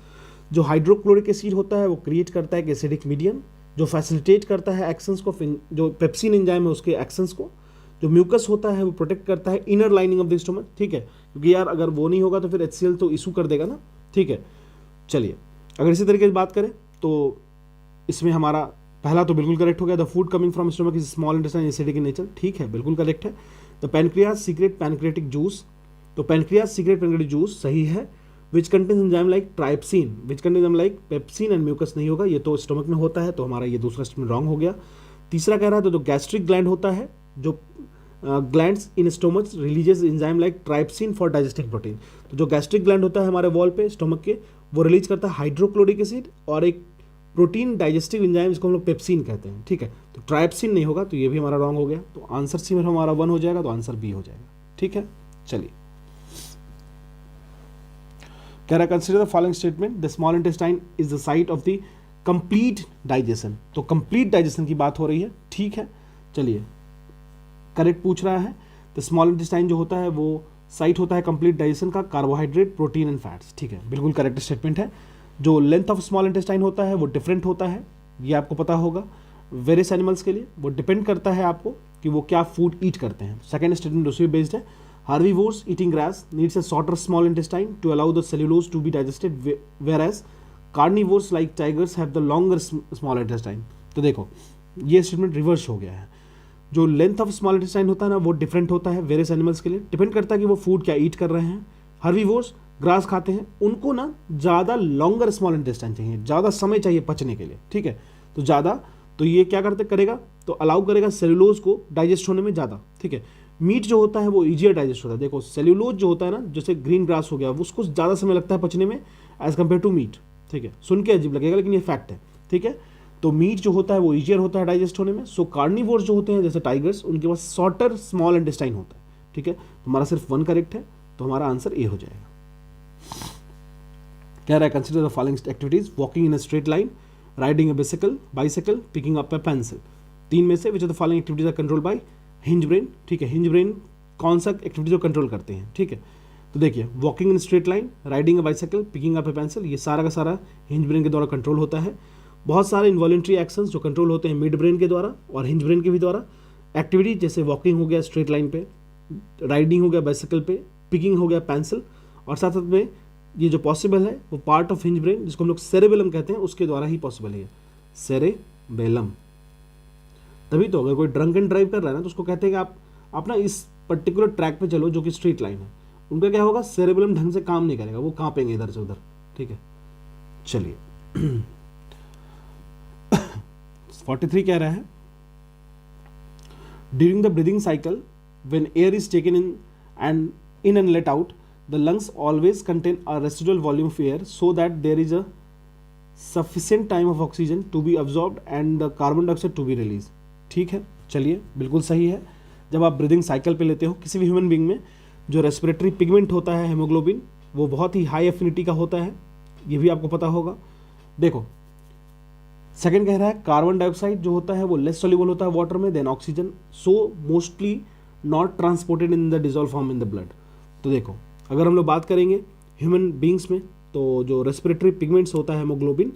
जो हाइड्रोक्लोरिक एसिड होता है वो क्रिएट करता है एक एसिडिक मीडियम जो फैसिलिटेट करता है एक्शंस को, जो पेप्सिन एंजाइम है उसके एक्शंस को। जो म्यूकस होता है वो प्रोटेक्ट करता है inner lining of the stomach, ठीक है, क्योंकि यार अगर वो नहीं होगा तो फिर HCl तो इशू कर देगा ना, ठीक है। चलिए, अगर इसी तरीके से बात करें तो इसमें हमारा पहला तो बिल्कुल करेक्ट हो गया, the food coming from stomach is small intestine acidic in nature, ठीक है, बिल्कुल करेक्ट है। The pancreas secrete pancreatic juice, तो पैनक्रियाज सीक्रेट पैनक्रेटिक जूस सही है। Which contains enzyme like trypsin, which contains enzyme like pepsin and mucus नहीं होगा, ये तो स्टोमक में होता है, तो हमारा ये दूसरा स्टेटमेंट रॉन्ग हो गया। तीसरा कह रहा है तो जो गैस्ट्रिक ग्लैंड होता है, जो glands in stomach releases enzyme like trypsin for digesting protein, तो जो गैस्ट्रिक ग्लैंड होता है हमारे वॉल पे स्टोमक के, वो रिलीज करता है हाइड्रोक्लोरिक एसिड और एक प्रोटीन डाइजेस्टिव एंजाइम, इसको हम लोग पेप्सिन कहते हैं, ठीक है। तो ट्राइप्सिन नहीं होगा, तो ये भी हमारा रॉन्ग हो गया, तो आंसर सी में हमारा 1 हो जाएगा, तो आंसर बी हो जाएगा, ठीक है। चलिए, कह रहा है consider the following statement, the small intestine is the site of the complete digestion, तो कंप्लीट डाइजेशन की बात हो रही है, ठीक है। चलिए, करेक्ट पूछ रहा है, तो स्मॉल इंटेस्टाइन जो होता है वो साइट होता है कंप्लीट डाइजेशन का, कार्बोहाइड्रेट, प्रोटीन एंड फैट्स, ठीक है, बिल्कुल करेक्ट स्टेटमेंट है। जो लेंथ ऑफ स्मॉल इंटेस्टाइन होता है वो डिफरेंट होता है, ये आपको पता होगा। वेरियस एनिमल्स के लिए वो डिपेंड करता है आपको कि वो क्या फूड ईट करते हैं। सेकेंड स्टेटमेंट उसी पे बेस्ड है। Herbivores eating grass needs a shorter small intestine to allow the cellulose to be digested, whereas carnivores like tigers have the longer small intestine. तो देखो, ये स्टेटमेंट रिवर्स हो गया है। जो लेंथ ऑफ स्मॉल इंटेस्टाइन होता है ना वो डिफरेंट होता है वेरियस एनिमल्स के लिए, डिपेंड करता है कि वो फूड क्या ईट कर रहे हैं। हर्बीवोर्स ग्रास खाते हैं, उनको ना ज़्यादा लॉन्गर स्मॉल इंटेस्टाइन चाहिए, ज़्यादा समय चाहिए पचने के लिए, ठीक है। तो ज़्यादा तो ये क्या करेगा, तो अलाउ करेगा सेल्यूलोज को डाइजेस्ट होने में ज़्यादा, ठीक है। मीट जो होता है वो ईजियर डाइजेस्ट होता है। देखो सेल्यूलोज जो होता है ना, जैसे ग्रीन ग्रास हो गया, वो उसको ज़्यादा समय लगता है पचने में एज कम्पेयर टू मीट, ठीक है। सुन के अजीब लगेगा लेकिन ये फैक्ट है, ठीक है। तो मीट जो होता है वो ईजियर होता है डाइजेस्ट होने में। सो कार्निवोर्स जो होते हैं जैसे टाइगर्स, उनके पास शॉर्टर स्मॉल इंटेस्टाइन होता है, ठीक है। हमारा सिर्फ 1 करेक्ट है, तो हमारा आंसर ए हो जाएगा। कह रहा है consider the following activities, walking in a straight line, riding a bicycle, picking up a pencil. 3 में से which of the following activities are control by hind brain, ठीक है। हिंज ब्रेन कौन सा एक्टिविटी जो कंट्रोल करते हैं, ठीक है। तो देखिए walking in straight line, riding a bicycle, picking up a pencil, ये सारा का सारा हिंज ब्रेन के द्वारा कंट्रोल होता है। बहुत सारे इन्वॉलेंट्री एक्शंस जो कंट्रोल होते हैं मिड ब्रेन के द्वारा और हिंज ब्रेन के भी द्वारा। एक्टिविटी जैसे वॉकिंग हो गया स्ट्रेट लाइन पे, राइडिंग हो गया बाइसाइकिल पे, पिकिंग हो गया पेंसिल, और साथ साथ में ये जो पॉसिबल है वो पार्ट ऑफ हिंज ब्रेन जिसको हम लोग सेरेबेलम कहते हैं उसके द्वारा ही पॉसिबल है, सेरेबेलम। तभी तो अगर कोई ड्रंक एंड ड्राइव कर रहा है ना, तो उसको कहते हैं कि आप ना इस पर्टिकुलर ट्रैक पे चलो जो कि स्ट्रीट लाइन है। उनका क्या होगा, सेरेबेलम ढंग से काम नहीं करेगा, वो कांपेंगे इधर से उधर, ठीक है। चलिए 43 कह रहा है during the breathing cycle when air is taken in and let out, the lungs always contain a residual volume of air so that there is a sufficient time of oxygen to be absorbed and the carbon dioxide to be release. ठीक है, चलिए बिल्कुल सही है। जब आप breathing cycle पे लेते हो किसी भी ह्यूमन बींग में, जो रेस्पिरेटरी पिगमेंट होता है हेमोग्लोबिन, वो बहुत ही हाई एफिनिटी का होता है, ये भी आपको पता होगा। देखो सेकंड कह रहा है कार्बन डाइऑक्साइड जो होता है वो लेस सॉल्युबल होता है वाटर में than oxygen, so mostly not transported in the dissolve form in the blood. तो देखो अगर हम लोग बात करेंगे ह्यूमन बींग्स में, तो जो रेस्पिरेटरी पिगमेंट्स होता है हेमोग्लोबिन,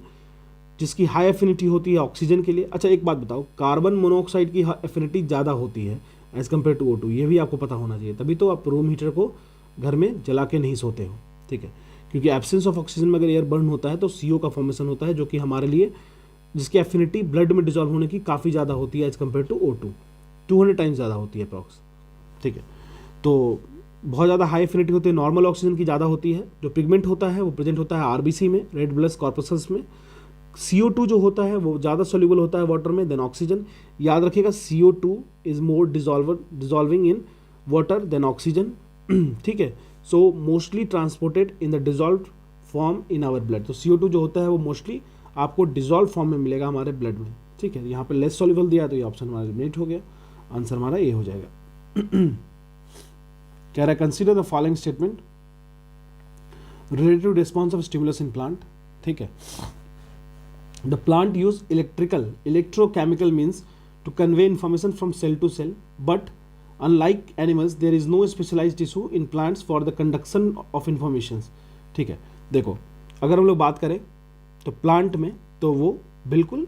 जिसकी हाई एफिनिटी होती है ऑक्सीजन के लिए। अच्छा एक बात बताओ, कार्बन मोनोऑक्साइड की एफिनिटी ज़्यादा होती है एज कम्पेयर टू O2, ये भी आपको पता होना चाहिए, तभी तो आप रूम हीटर को घर में जला के नहीं सोते हो, ठीक है। क्योंकि एब्सेंस ऑफ ऑक्सीजन में अगर एयर बर्न होता है तो CO का फॉर्मेशन होता है, जो कि हमारे लिए, जिसकी एफिनिटी ब्लड में डिजॉल्व होने की काफ़ी ज़्यादा होती है as compare to O2, 200 times ज़्यादा होती है अप्रॉक्स, ठीक है। तो बहुत ज़्यादा हाई एफिनिटी होती है, नॉर्मल ऑक्सीजन की ज़्यादा होती है। जो पिगमेंट होता है वो प्रेजेंट होता है RBC में, रेड ब्लड कॉर्पसल्स में। CO2 जो होता है वो ज़्यादा सोल्यूबल होता है वाटर में देन ऑक्सीजन। याद रखिएगा CO2 is more dissolving in water than oxygen, ठीक है। So mostly transported in the dissolve form in our blood. तो CO2 जो होता है वो मोस्टली आपको डिजॉल्व फॉर्म में मिलेगा हमारे ब्लड में, ठीक है। यहाँ पे लेस सोल्यूबल दिया तो ये ऑप्शन हमारा एलिमिनेट हो गया, आंसर हमारा ये हो जाएगा। कह रहा है consider the following statement relative response of stimulus in plant, ठीक है। The plant use electrochemical means to convey information from cell to cell, but unlike animals, there is no specialized tissue in plants for the conduction of informations. ठीक है, देखो अगर हम लोग बात करें तो प्लांट में तो वो बिल्कुल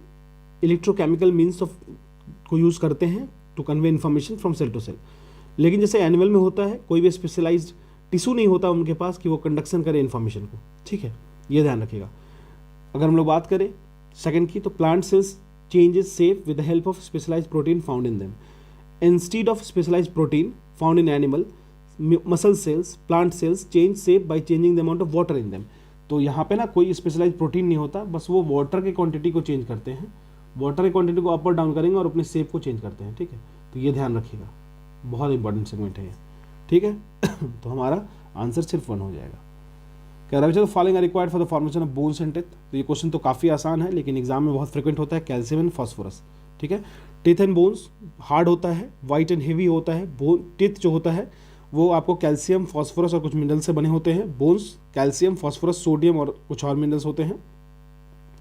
इलेक्ट्रोकेमिकल मीन्स ऑफ को यूज़ करते हैं to convey information from cell to cell. लेकिन जैसे एनिमल में होता है, कोई भी स्पेशलाइज्ड टिश्यू नहीं होता उनके पास कि वो कंडक्शन करे इन्फॉर्मेशन को, ठीक है, ये ध्यान रखिएगा। अगर हम लोग बात करें सेकंड की, तो plant cells changes shape with the help of specialised protein found in them instead of specialised protein found in animal muscle cells. Plant cells change shape by changing the amount of water in them. तो यहाँ पे ना कोई specialised protein नहीं होता, बस वो water की क्वांटिटी को चेंज करते हैं, वाटर की क्वांटिटी को अप और डाउन करेंगे और अपने शेप को चेंज करते हैं, ठीक है। तो ये ध्यान रखिएगा, बहुत इंपॉर्टेंट सेगमेंट है ये, ठीक है। तो हमारा आंसर सिर्फ 1 हो जाएगा। कह रहा है following are required for the formation of bones and teeth. तो ये क्वेश्चन तो काफ़ी आसान है लेकिन एग्जाम में बहुत फ्रिक्वेंट होता है, कैल्शियम एंड फॉस्फोरस, ठीक है। टीथ एंड बोन्स हार्ड होता है, वाइट एंड हेवी होता है। टीथ जो होता है वो आपको कैल्शियम, फॉस्फोरस और कुछ मिनरल से बने होते हैं। बोन्स कैल्शियम, फॉस्फोरस, सोडियम और कुछ और मिनरल्स होते हैं,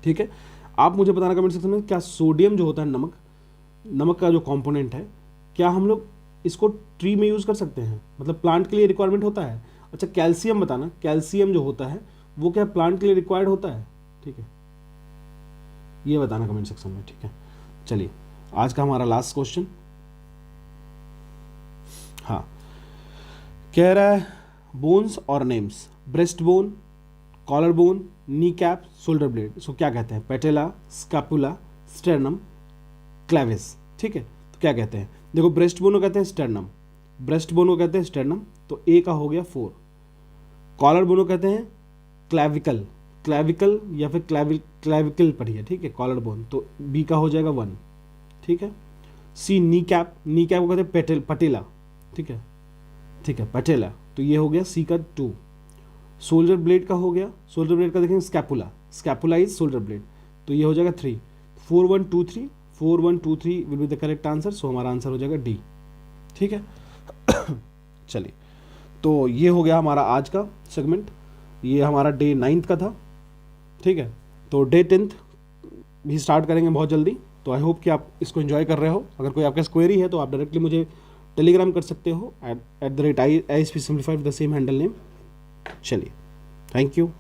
ठीक है। आप मुझे बताना कमेंट सेक्शन में, क्या सोडियम जो होता है नमक का जो कॉम्पोनेंट है, क्या हम लोग इसको ट्री में यूज़ कर सकते हैं, मतलब प्लांट के लिए रिक्वायरमेंट होता है? अच्छा कैल्शियम बताना, कैल्शियम जो होता है वो क्या प्लांट के लिए रिक्वायर्ड होता है, ठीक है, ये बताना कमेंट सेक्शन में, ठीक है। चलिए आज का हमारा लास्ट क्वेश्चन, हाँ, कह रहा है बोन्स और names, breast bone, collar bone, knee cap, shoulder blade, इसको क्या कहते हैं? पेटेला, स्कैपुला, स्टेर्नम, क्लेविस, ठीक है। तो क्या कहते हैं? देखो ब्रेस्ट बोन को कहते हैं स्टेर्नम, ब्रेस्ट बोन को कहते हैं स्टेर्नम, तो ए का हो गया 4। कॉलर बोन को कहते हैं क्लैविकल या फिर क्लैविकल पढ़िए, ठीक है, कॉलर बोन, तो बी का हो जाएगा 1। ठीक है। सी नी कैप, नी कैप को कहते हैं पटेला, ठीक है, ठीक है, पटेला, तो ये हो गया सी का 2। शोल्डर ब्लेड का हो गया, शोल्डर ब्लेड का देखेंगे scapula, scapula is shoulder blade, तो ये हो जाएगा 3। 4 1 2 3, 4 1 2 3 will be the correct answer, so हमारा आंसर हो जाएगा डी, ठीक है। चलिए, तो ये हो गया हमारा आज का सेगमेंट, ये हमारा डे 9th का था, ठीक है। तो डे 10th भी स्टार्ट करेंगे बहुत जल्दी, तो आई होप कि आप इसको एंजॉय कर रहे हो। अगर कोई आपके पास क्वेरी है तो आप डायरेक्टली मुझे टेलीग्राम कर सकते हो @ISP Simplified, the same handle name. चलिए, थैंक यू।